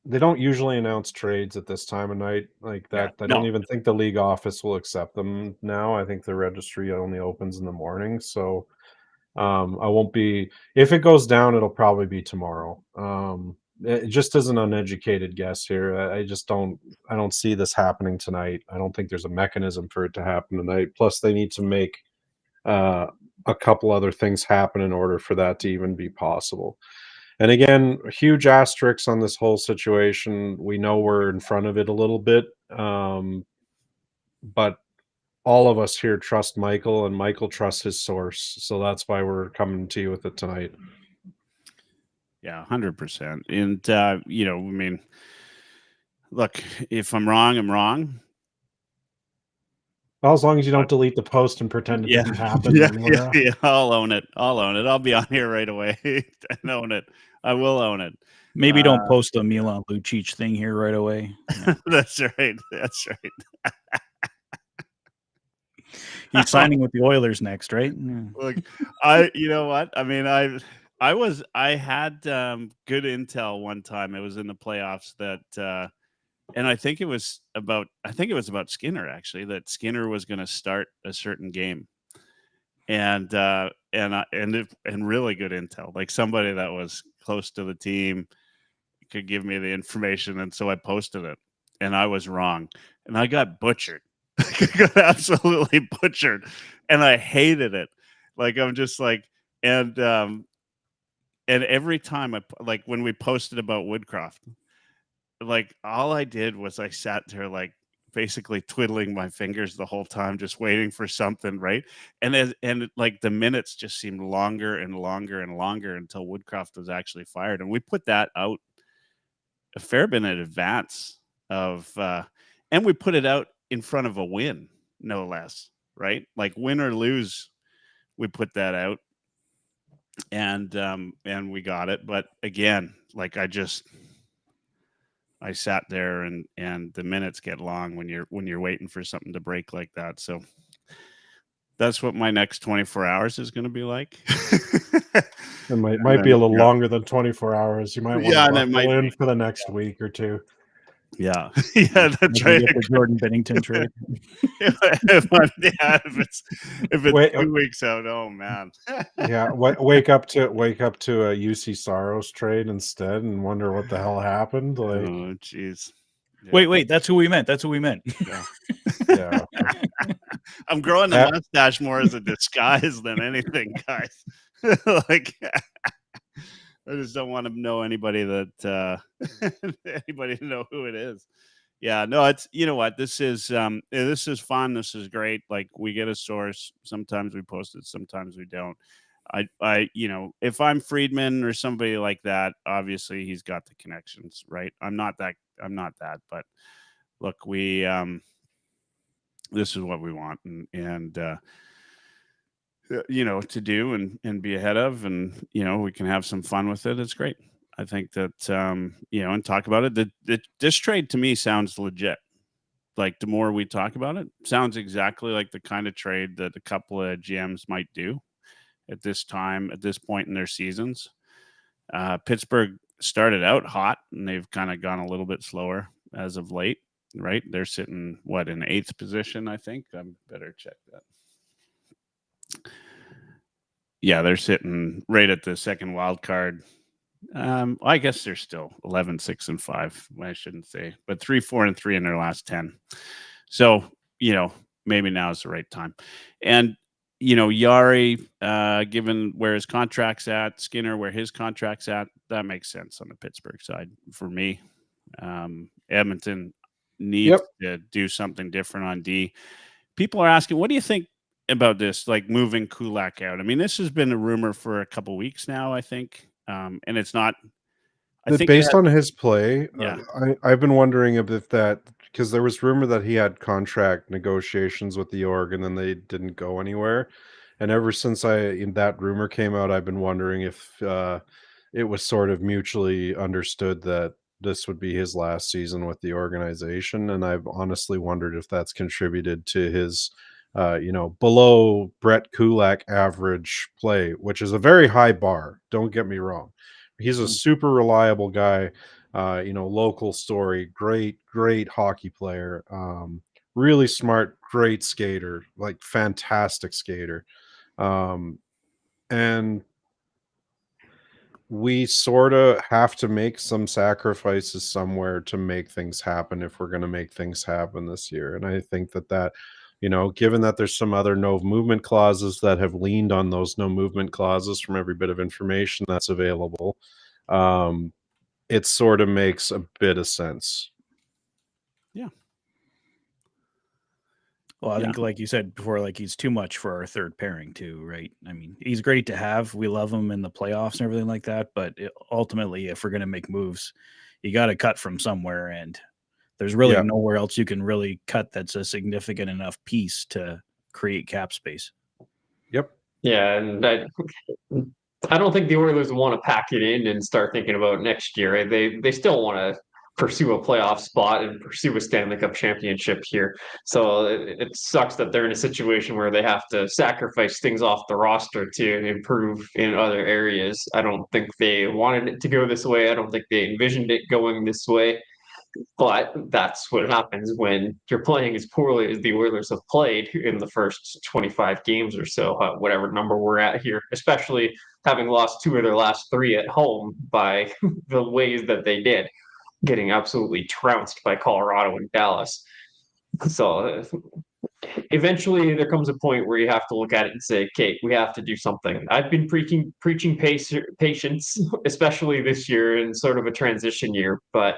they don't usually announce trades at this time of night like that. Yeah, I don't even think the league office will accept them now. I think the registry only opens in the morning. So I won't be, if it goes down, it'll probably be tomorrow. It just is an uneducated guess here. I don't see this happening tonight. I don't think there's a mechanism for it to happen tonight. Plus, they need to make a couple other things happen in order for that to even be possible. And again, huge asterisks on this whole situation. We know we're in front of it a little bit, but all of us here trust Michael, and Michael trusts his source. So that's why we're coming to you with it tonight. Yeah, 100%. And, I mean, look, if I'm wrong, I'm wrong. Well, as long as you don't delete the post and pretend it didn't happen. Yeah, I'll own it. I'll be on here right away and own it. I will own it. Maybe don't post a Milan Lucic thing here right away. Yeah. That's right. He's signing with the Oilers next, right? Yeah. Look, you know what? I mean, I had good intel one time. It was in the playoffs that, and I think it was about Skinner, actually, that Skinner was going to start a certain game, and really good intel, like somebody that was close to the team could give me the information, and so I posted it, and I was wrong, and I got butchered. I got absolutely butchered, and I hated it. Like, I'm just like, and every time like when we posted about Woodcroft, like all I did was I sat there like basically twiddling my fingers the whole time, just waiting for something, right? And like the minutes just seemed longer and longer and longer until Woodcroft was actually fired, and we put that out a fair bit in advance of, and we put it out in front of a win, no less, right? Like win or lose, we put that out, and we got it. But again, like I sat there, and the minutes get long when you're waiting for something to break like that. So that's what my next 24 hours is going to be like. It might be a little longer than 24 hours. You might want to buckle in for the next week or two. Yeah, yeah, that's right. Get the Jordan Bennington trade. if it's 2 weeks out, oh man. Yeah, wake up to a UC Saros trade instead, and wonder what the hell happened. Like, oh jeez. Yeah. Wait, that's who we meant. Yeah. Yeah. I'm growing the mustache more as a disguise than anything, guys. Like, I just don't want to know anybody to know who it is. Yeah, no, it's you know what this is fun. This is great. Like we get a source. Sometimes we post it. Sometimes we don't. If I'm Friedman or somebody like that, obviously he's got the connections, right? I'm not that. But look, we this is what we want, and to do and be ahead of, and we can have some fun with it. It's great. I think that and talk about it. This trade to me sounds legit. Like the more we talk about it, sounds exactly like the kind of trade that a couple of GMs might do at this point in their seasons. Pittsburgh started out hot, and they've kind of gone a little bit slower as of late, right? They're sitting in 8th position, I think. I better check that. Yeah, they're sitting right at the second wild card. I guess they're still 11, 6, and 5. I shouldn't say, but 3, 4, and 3 in their last 10. So, maybe now is the right time. And, Jarry, given where his contract's at, Skinner, where his contract's at, that makes sense on the Pittsburgh side for me. Edmonton needs to do something different on D. People are asking, what do you think about this, like moving Kulak out? I mean, this has been a rumor for a couple weeks now, I think. And it's not. I think based on his play, Yeah. I've been wondering if that, because there was rumor that he had contract negotiations with the org and then they didn't go anywhere. And ever since that rumor came out, I've been wondering if it was sort of mutually understood that this would be his last season with the organization. And I've honestly wondered if that's contributed to his below Brett Kulak average play, which is a very high bar. Don't get me wrong. He's a super reliable guy, local story, great hockey player, really smart, great skater, like fantastic skater. And we sort of have to make some sacrifices somewhere to make things happen if we're going to make things happen this year. And I think that given that there's some other no movement clauses that have leaned on those no movement clauses from every bit of information that's available, it sort of makes a bit of sense. Yeah. Well, I think, like you said before, like he's too much for our third pairing too, right? I mean, he's great to have. We love him in the playoffs and everything like that. But ultimately, if we're going to make moves, you got to cut from somewhere. And there's really nowhere else you can really cut that's a significant enough piece to create cap space. Yep. Yeah, and I don't think the Oilers want to pack it in and start thinking about next year. They still want to pursue a playoff spot and pursue a Stanley Cup championship here. So it sucks that they're in a situation where they have to sacrifice things off the roster to improve in other areas. I don't think they wanted it to go this way. I don't think they envisioned it going this way. But that's what happens when you're playing as poorly as the Oilers have played in the first 25 games or so, whatever number we're at here, especially having lost 2 of their last 3 at home by the ways that they did, getting absolutely trounced by Colorado and Dallas. So eventually there comes a point where you have to look at it and say, okay, we have to do something. I've been preaching patience, especially this year in sort of a transition year, but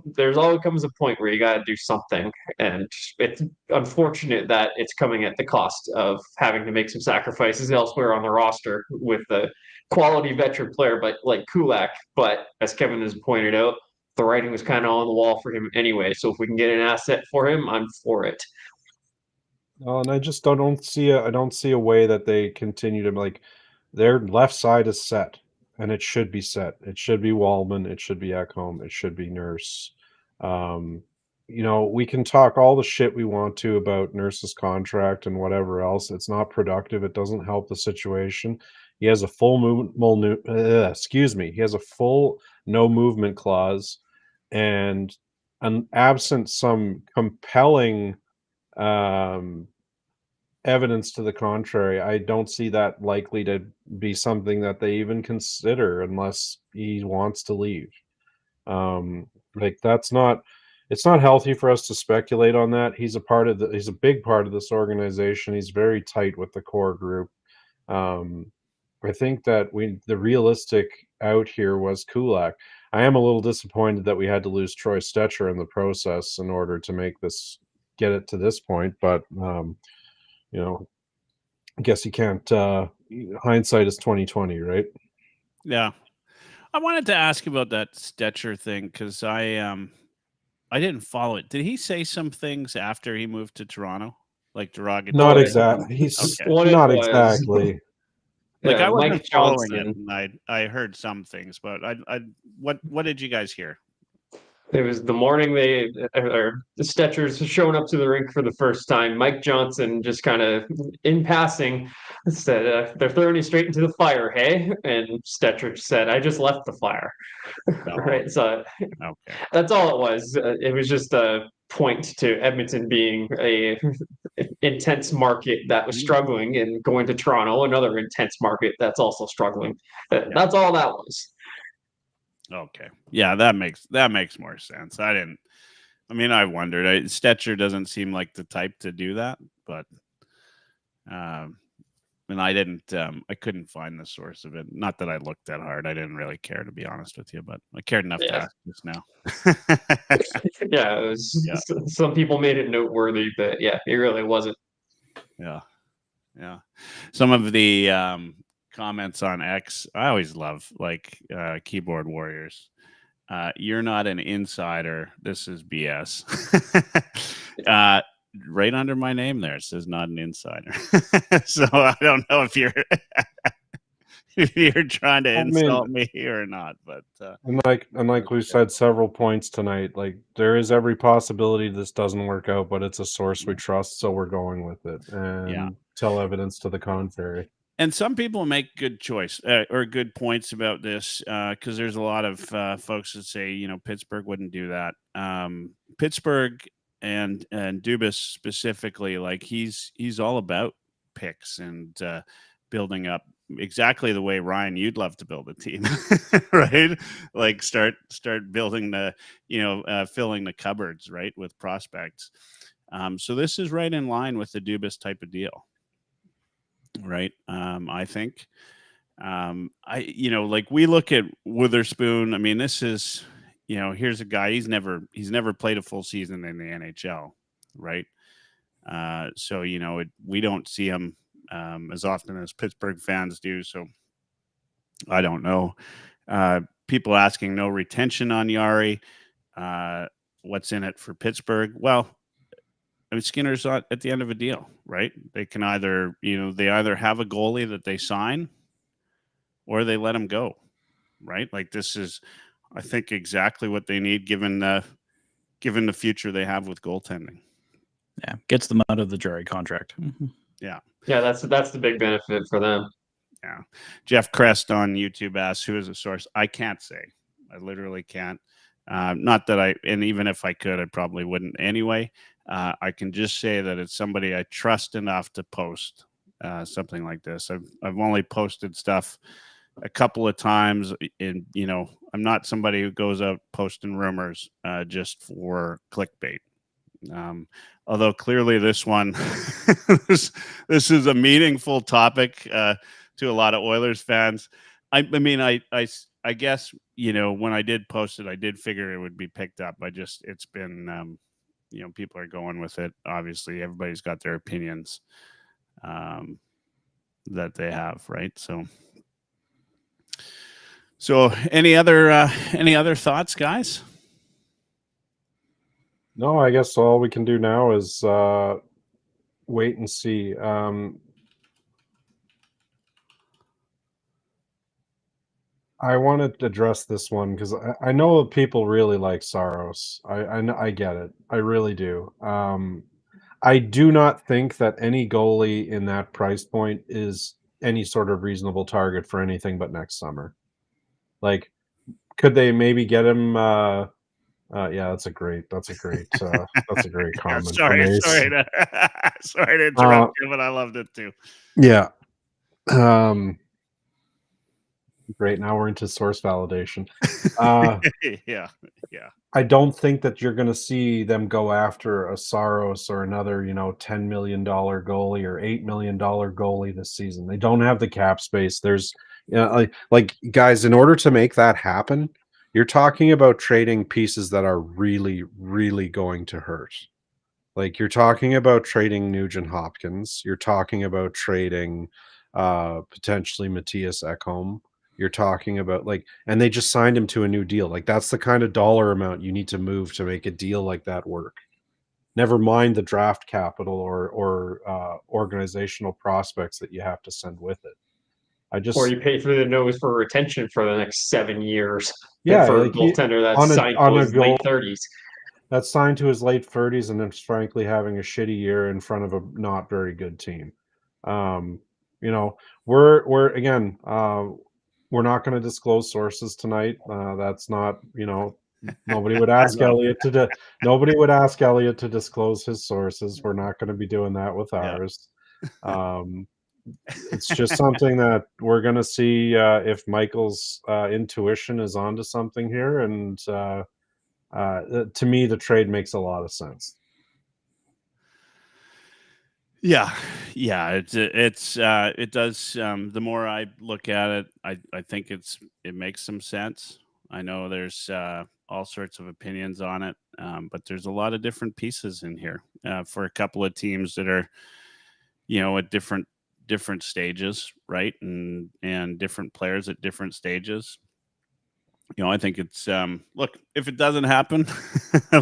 there's always comes a point where you got to do something, and it's unfortunate that it's coming at the cost of having to make some sacrifices elsewhere on the roster with a quality veteran player, but like Kulak. But as Kevin has pointed out, the writing was kind of on the wall for him anyway. So if we can get an asset for him, I'm for it. And I just don't see a way that they continue to, like, their left side is set, and it should be set. It should be Wallman. It should be Ekholm. It should be Nurse. We can talk all the shit we want to about Nurse's contract and whatever else. It's not productive. It doesn't help the situation. He has a full He has a full no movement clause, and absent some compelling evidence to the contrary, I don't see that likely to be something that they even consider unless he wants to leave. It's not healthy for us to speculate on that. He's a big part of this organization. He's very tight with the core group. I think that the realistic out here was Kulak. I am a little disappointed that we had to lose Troy Stetcher in the process in order to get it to this point. But I guess you can't. Hindsight is 20/20, right? Yeah. I wanted to ask about that Stetcher thing because I didn't follow it. Did he say some things after he moved to Toronto, like derogatory? Not exactly. He's Okay. What it not was, exactly. Like I wasn't Mike following it, Johnson. and I heard some things, but what did you guys hear? It was the morning the Stetcher's showing up to the rink for the first time. Mike Johnson just kind of in passing said, "They're throwing you straight into the fire, hey?" And Stetcher said, "I just left the fire." Right. So Okay. that's all it was. It was just a point to Edmonton being a intense market that was struggling, and going to Toronto, another intense market that's also struggling. That's all that was. Okay. Yeah, that makes more sense. I wondered. Stetcher doesn't seem like the type to do that, but and I couldn't find the source of it. Not that I looked that hard. I didn't really care, to be honest with you, but I cared enough to ask just now. Yeah, it was. Some people made it noteworthy, but yeah, it really wasn't. Yeah. Some of the comments on X, I always love, like keyboard warriors. You're not an insider. This is BS. Right under my name there, it says not an insider. So I don't know if you're if you're trying to insult me or not, but and like we've said several points tonight, like there is every possibility this doesn't work out, but it's a source we trust, so we're going with it and tell evidence to the contrary. And some people make good choice or good points about this because there's a lot of folks that say, Pittsburgh wouldn't do that. Pittsburgh and Dubas specifically, like he's all about picks and building up exactly the way, Ryan, you'd love to build a team, right? Like start building the, filling the cupboards, right, with prospects. So this is right in line with the Dubas type of deal. Right. I think, like we look at Witherspoon. I mean, this is, here's a guy, he's never played a full season in the NHL. Right. So, we don't see him as often as Pittsburgh fans do. So I don't know. People asking no retention on Jarry. What's in it for Pittsburgh? Well, I mean, Skinner's at the end of a deal, right? They can either, they either have a goalie that they sign or they let him go, right? Like this is, I think, exactly what they need given the future they have with goaltending. Yeah, gets them out of the Jarry contract. Mm-hmm. Yeah, that's the big benefit for them. Yeah, Jeff Crest on YouTube asks, "Who is the source?" I can't say. I literally can't. Not that and even if I could, I probably wouldn't anyway. I can just say that it's somebody I trust enough to post something like this. I've only posted stuff a couple of times, and I'm not somebody who goes out posting rumors just for clickbait. Although clearly this one, this is a meaningful topic to a lot of Oilers fans. I guess when I did post it, I did figure it would be picked up. It's been. People are going with it. Obviously, everybody's got their opinions that they have, right? So any other thoughts, guys? No, I guess all we can do now is wait and see. I wanted to address this one because I know people really like Saros. I get it. I really do. I do not think that any goalie in that price point is any sort of reasonable target for anything but next summer. Like, could they maybe get him? Yeah, that's a great comment. Sorry to interrupt you, but I loved it too. Yeah. Great. Now we're into source validation. Yeah. I don't think that you're going to see them go after a Saros or another, $10 million goalie or $8 million goalie this season. They don't have the cap space. There's, like guys, in order to make that happen, you're talking about trading pieces that are really, really going to hurt. Like, you're talking about trading Nugent Hopkins. You're talking about trading potentially Matthias Ekholm. You're talking about, like, and they just signed him to a new deal. Like, that's the kind of dollar amount you need to move to make a deal like that work. Never mind the draft capital or organizational prospects that you have to send with it. Or you pay through the nose for retention for the next 7 years. Yeah, for like a goaltender that's signed to his late 30s. That's signed to his late 30s and then frankly having a shitty year in front of a not very good team. You know, we're again, we're not going to disclose sources tonight. That's not, you know, nobody would ask Elliot nobody would ask Elliot to disclose his sources. We're not going to be doing that with ours. It's just something that we're going to see if Michael's intuition is onto something here, and to me, the trade makes a lot of sense. Yeah, it does. The more I look at it, I think it makes some sense. I know there's all sorts of opinions on it, but there's a lot of different pieces in here for a couple of teams that are, you know, at different stages, right, and different players at different stages. You know, I think it's look, if it doesn't happen,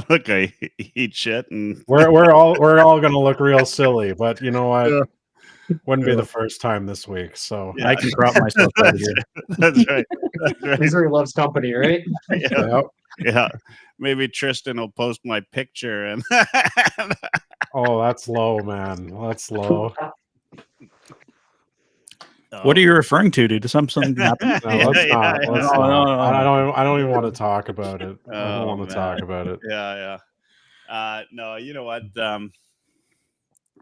look, I eat shit, and we're all going to look real silly, but you know what? Yeah. Wouldn't be the first time this week, so I can crop myself out of here. That's right. That's right. Missouri loves company, right? Yeah. Yeah. Maybe Tristan will post my picture and oh, that's low, man. That's low. What are you referring to? Did something happen? No, let's not. Let's No, not. no. I don't even want to talk about it. I don't Oh, want to talk about it. Yeah. No, you know what?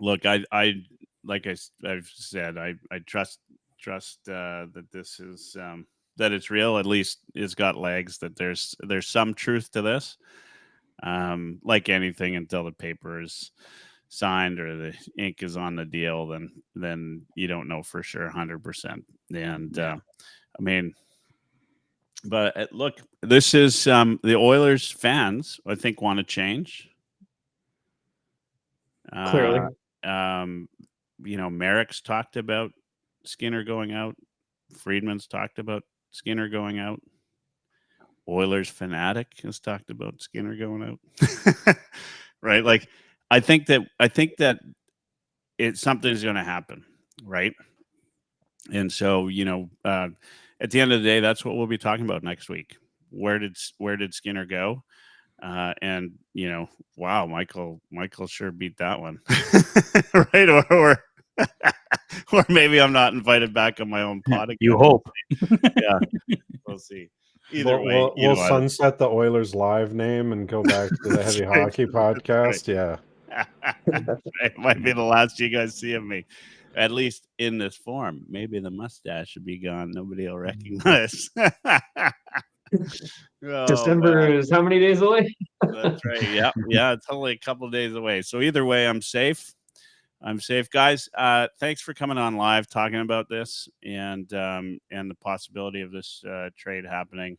Look, I like I've said, I trust that this is that it's real. At least it's got legs. That there's some truth to this. Like anything, until the paper is signed or the ink is on the deal, then you don't know for sure 100%. And I mean, but look, this is the Oilers fans, I think, want to change. Clearly. You know, Merrick's talked about Skinner going out. Friedman's talked about Skinner going out. Oilers fanatic has talked about Skinner going out. Right? Like, I think that something's going to happen, right? And so, you know, at the end of the day, that's what we'll be talking about next week. Where did Skinner go? And you know, wow, Michael sure beat that one, right? Or maybe I'm not invited back on my own pod again. You hope. Yeah, we'll see. Either way, we'll sunset the Oilers Live name and go back to the Heavy Hockey Podcast. Yeah, it might be the last you guys see of me, at least in this form. Maybe the mustache should be gone. Nobody will recognize. December is how many days away? That's right. Yeah. It's only a couple of days away. So either way, I'm safe. Guys. Thanks for coming on live, talking about this and the possibility of this trade happening.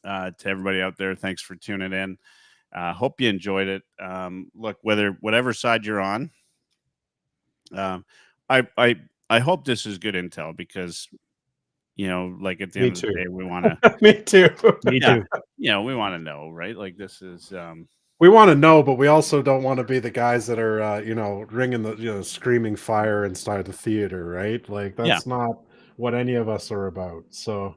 To everybody out there, thanks for tuning in. Hope you enjoyed it. Look, whatever side you're on, I hope this is good intel, because, you know, like at the end of the day, we want to. Me too. Me too. You know, we want to know, right? Like, this is. We want to know, but we also don't want to be the guys that are, you know, ringing the, you know, screaming fire inside the theater, right? Like, that's not what any of us are about. So,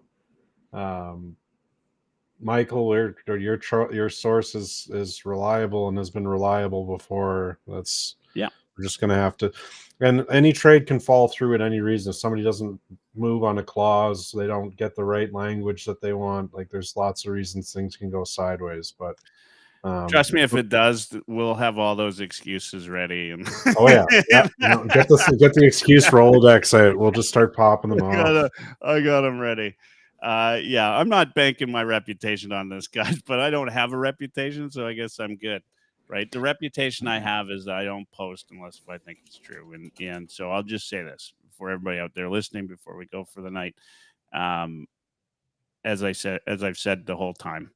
Michael, your source is reliable and has been reliable before. We're just going to have to, and any trade can fall through at any reason. If somebody doesn't move on a clause, they don't get the right language that they want. Like, there's lots of reasons things can go sideways, but trust me, if it does, we'll have all those excuses ready. And oh yeah. Get the excuse Rolodex out. We'll just start popping them off. I got them ready. I'm not banking my reputation on this, guys, but I don't have a reputation, so I guess I'm good, right? The reputation I have is that I don't post unless if I think it's true, and so I'll just say this for everybody out there listening before we go for the night. as I've said the whole time,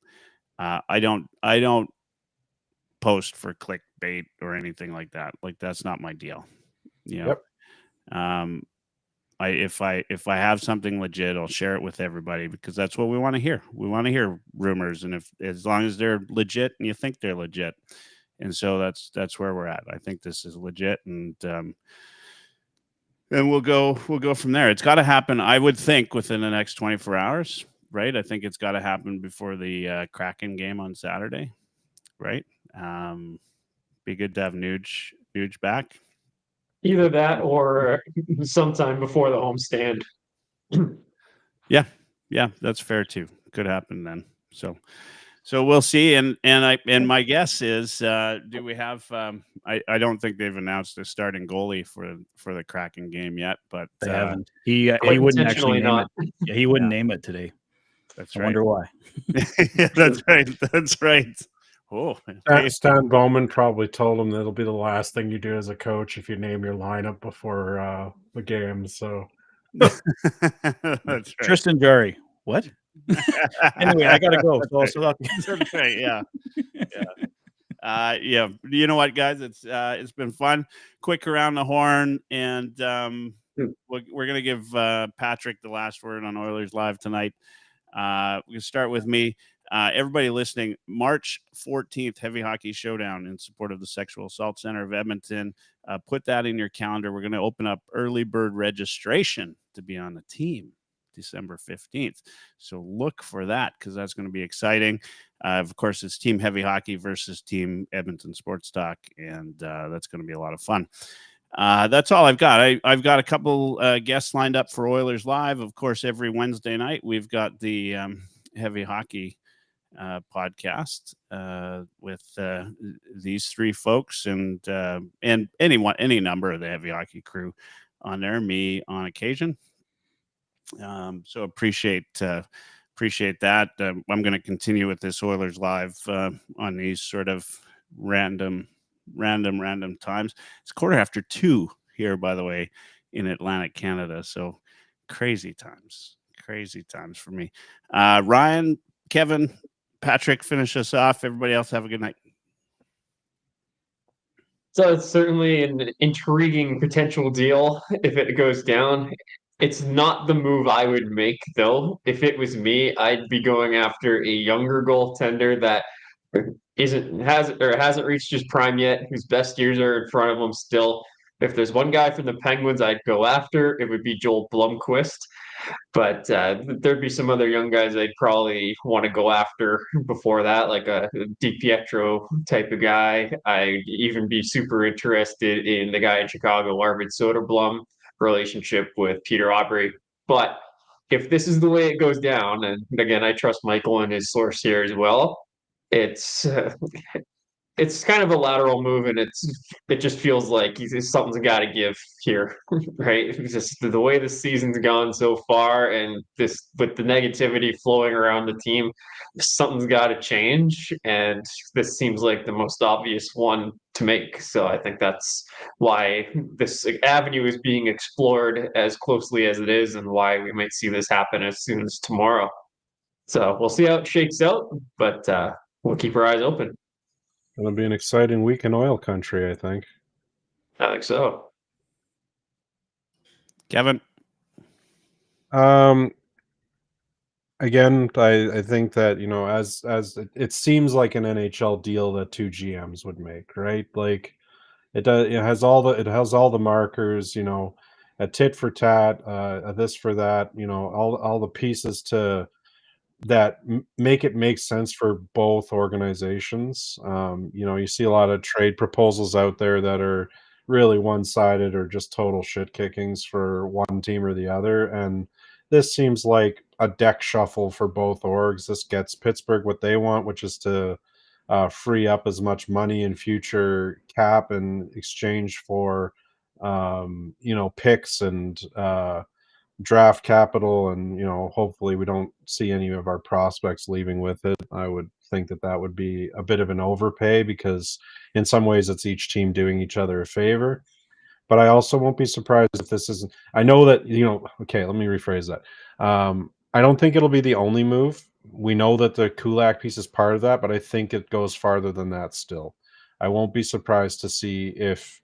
I don't post for clickbait or anything like that. Like, that's not my deal. You know, if I have something legit, I'll share it with everybody, because that's what we want to hear. We want to hear rumors, and as long as they're legit and you think they're legit, and so that's where we're at. I think this is legit, and we'll go from there. It's got to happen, I would think, within the next 24 hours, right? I think it's got to happen before the Kraken game on Saturday, right? Be good to have Nuge back. Either that or sometime before the homestand. Yeah, that's fair too. Could happen then. So we'll see. And my guess is, do we have? I don't think they've announced a starting goalie for the Kraken game yet, but they haven't. He wouldn't actually name it. Yeah, he wouldn't name it today. That's I right. wonder why. Yeah, that's right. That's right. Oh, Stan Bowman probably told him that'll be the last thing you do as a coach if you name your lineup before the game. So that's right. Tristan Jarry. What? Anyway, I gotta go. That's right. Yeah. Yeah. You know what, guys? It's been fun. Quick around the horn, and we're gonna give Patrick the last word on Oilers Live tonight. We're gonna start with me. Everybody listening, March 14th, Heavy Hockey Showdown in support of the Sexual Assault Center of Edmonton. Put that in your calendar. We're going to open up early bird registration to be on the team December 15th. So look for that, because that's going to be exciting. Of course, it's Team Heavy Hockey versus Team Edmonton Sports Talk, and that's going to be a lot of fun. That's all I've got. I've got a couple guests lined up for Oilers Live. Of course, every Wednesday night, we've got the Heavy Hockey podcast with these three folks, and any number of the Heavy Hockey crew on there, me on occasion. So appreciate that. I'm going to continue with this Oilers Live on these sort of random times. It's 2:15 here, by the way, in Atlantic Canada. So crazy times for me. Ryan, Kevin, Patrick, finish us off. Everybody else, have a good night. So it's certainly an intriguing potential deal if it goes down. It's not the move I would make, though. If it was me, I'd be going after a younger goaltender that hasn't reached his prime yet, whose best years are in front of him still. If there's one guy from the Penguins I'd go after, it would be Joel Blomqvist. But there'd be some other young guys I'd probably want to go after before that, like a DiPietro type of guy. I'd even be super interested in the guy in Chicago, Arvid Soderblom, relationship with Peter Aubry. But if this is the way it goes down, and again, I trust Michael and his source here as well, it's kind of a lateral move, and it just feels like something's got to give here, right? It's just the way the season's gone so far, and this with the negativity flowing around the team, something's got to change, and this seems like the most obvious one to make. So I think that's why this avenue is being explored as closely as it is, and why we might see this happen as soon as tomorrow. So we'll see how it shakes out, but we'll keep our eyes open. It'll be an exciting week in oil country, I think. I think so. Kevin? Again, I think that, as it seems like an NHL deal that two GMs would make, right? Like it has all the markers, a tit for tat, a this for that, all the pieces to that make it make sense for both organizations. You see a lot of trade proposals out there that are really one-sided or just total shit kickings for one team or the other. And this seems like a deck shuffle for both orgs. This gets Pittsburgh what they want, which is to free up as much money in future cap in exchange for, picks and draft capital, and hopefully we don't see any of our prospects leaving with it. I would think that would be a bit of an overpay, because in some ways it's each team doing each other a favor. But I also won't be surprised if this isn't. I know that okay, let me rephrase that. I don't think it'll be the only move. We know that the Kulak piece is part of that, but I think it goes farther than that still. I won't be surprised to see if,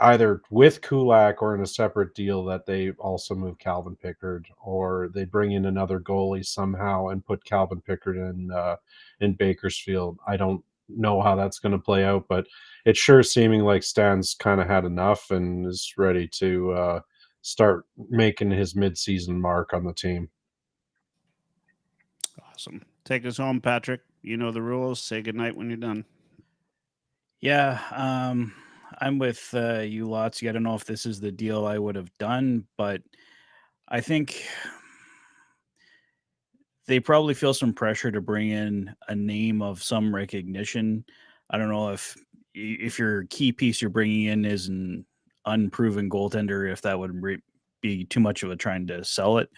either with Kulak or in a separate deal that they also move Calvin Pickard, or they bring in another goalie somehow and put Calvin Pickard in Bakersfield. I don't know how that's going to play out, but it's sure seeming like Stan's kind of had enough and is ready to start making his midseason mark on the team. Awesome. Take us home, Patrick. You know the rules. Say goodnight when you're done. Yeah, I'm with you lots. I don't know if this is the deal I would have done, but I think they probably feel some pressure to bring in a name of some recognition. I don't know if your key piece you're bringing in is an unproven goaltender, if that would be too much of a trying to sell it.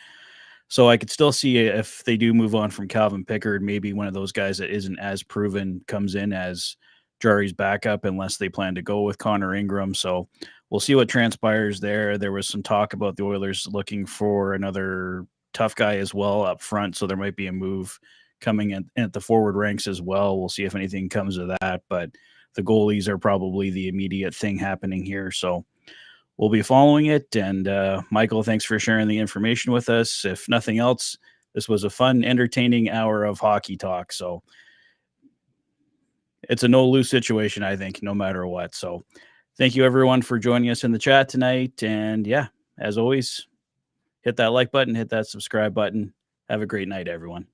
So I could still see if they do move on from Calvin Pickard, maybe one of those guys that isn't as proven comes in as Jarry's backup, unless they plan to go with Connor Ingram. So we'll see what transpires there. There was some talk about the Oilers looking for another tough guy as well up front. So there might be a move coming in at the forward ranks as well. We'll see if anything comes of that, but the goalies are probably the immediate thing happening here. So we'll be following it. And Michael, thanks for sharing the information with us. If nothing else, this was a fun, entertaining hour of hockey talk. So it's a no-lose situation, I think, no matter what. So thank you, everyone, for joining us in the chat tonight. And yeah, as always, hit that like button, hit that subscribe button. Have a great night, everyone.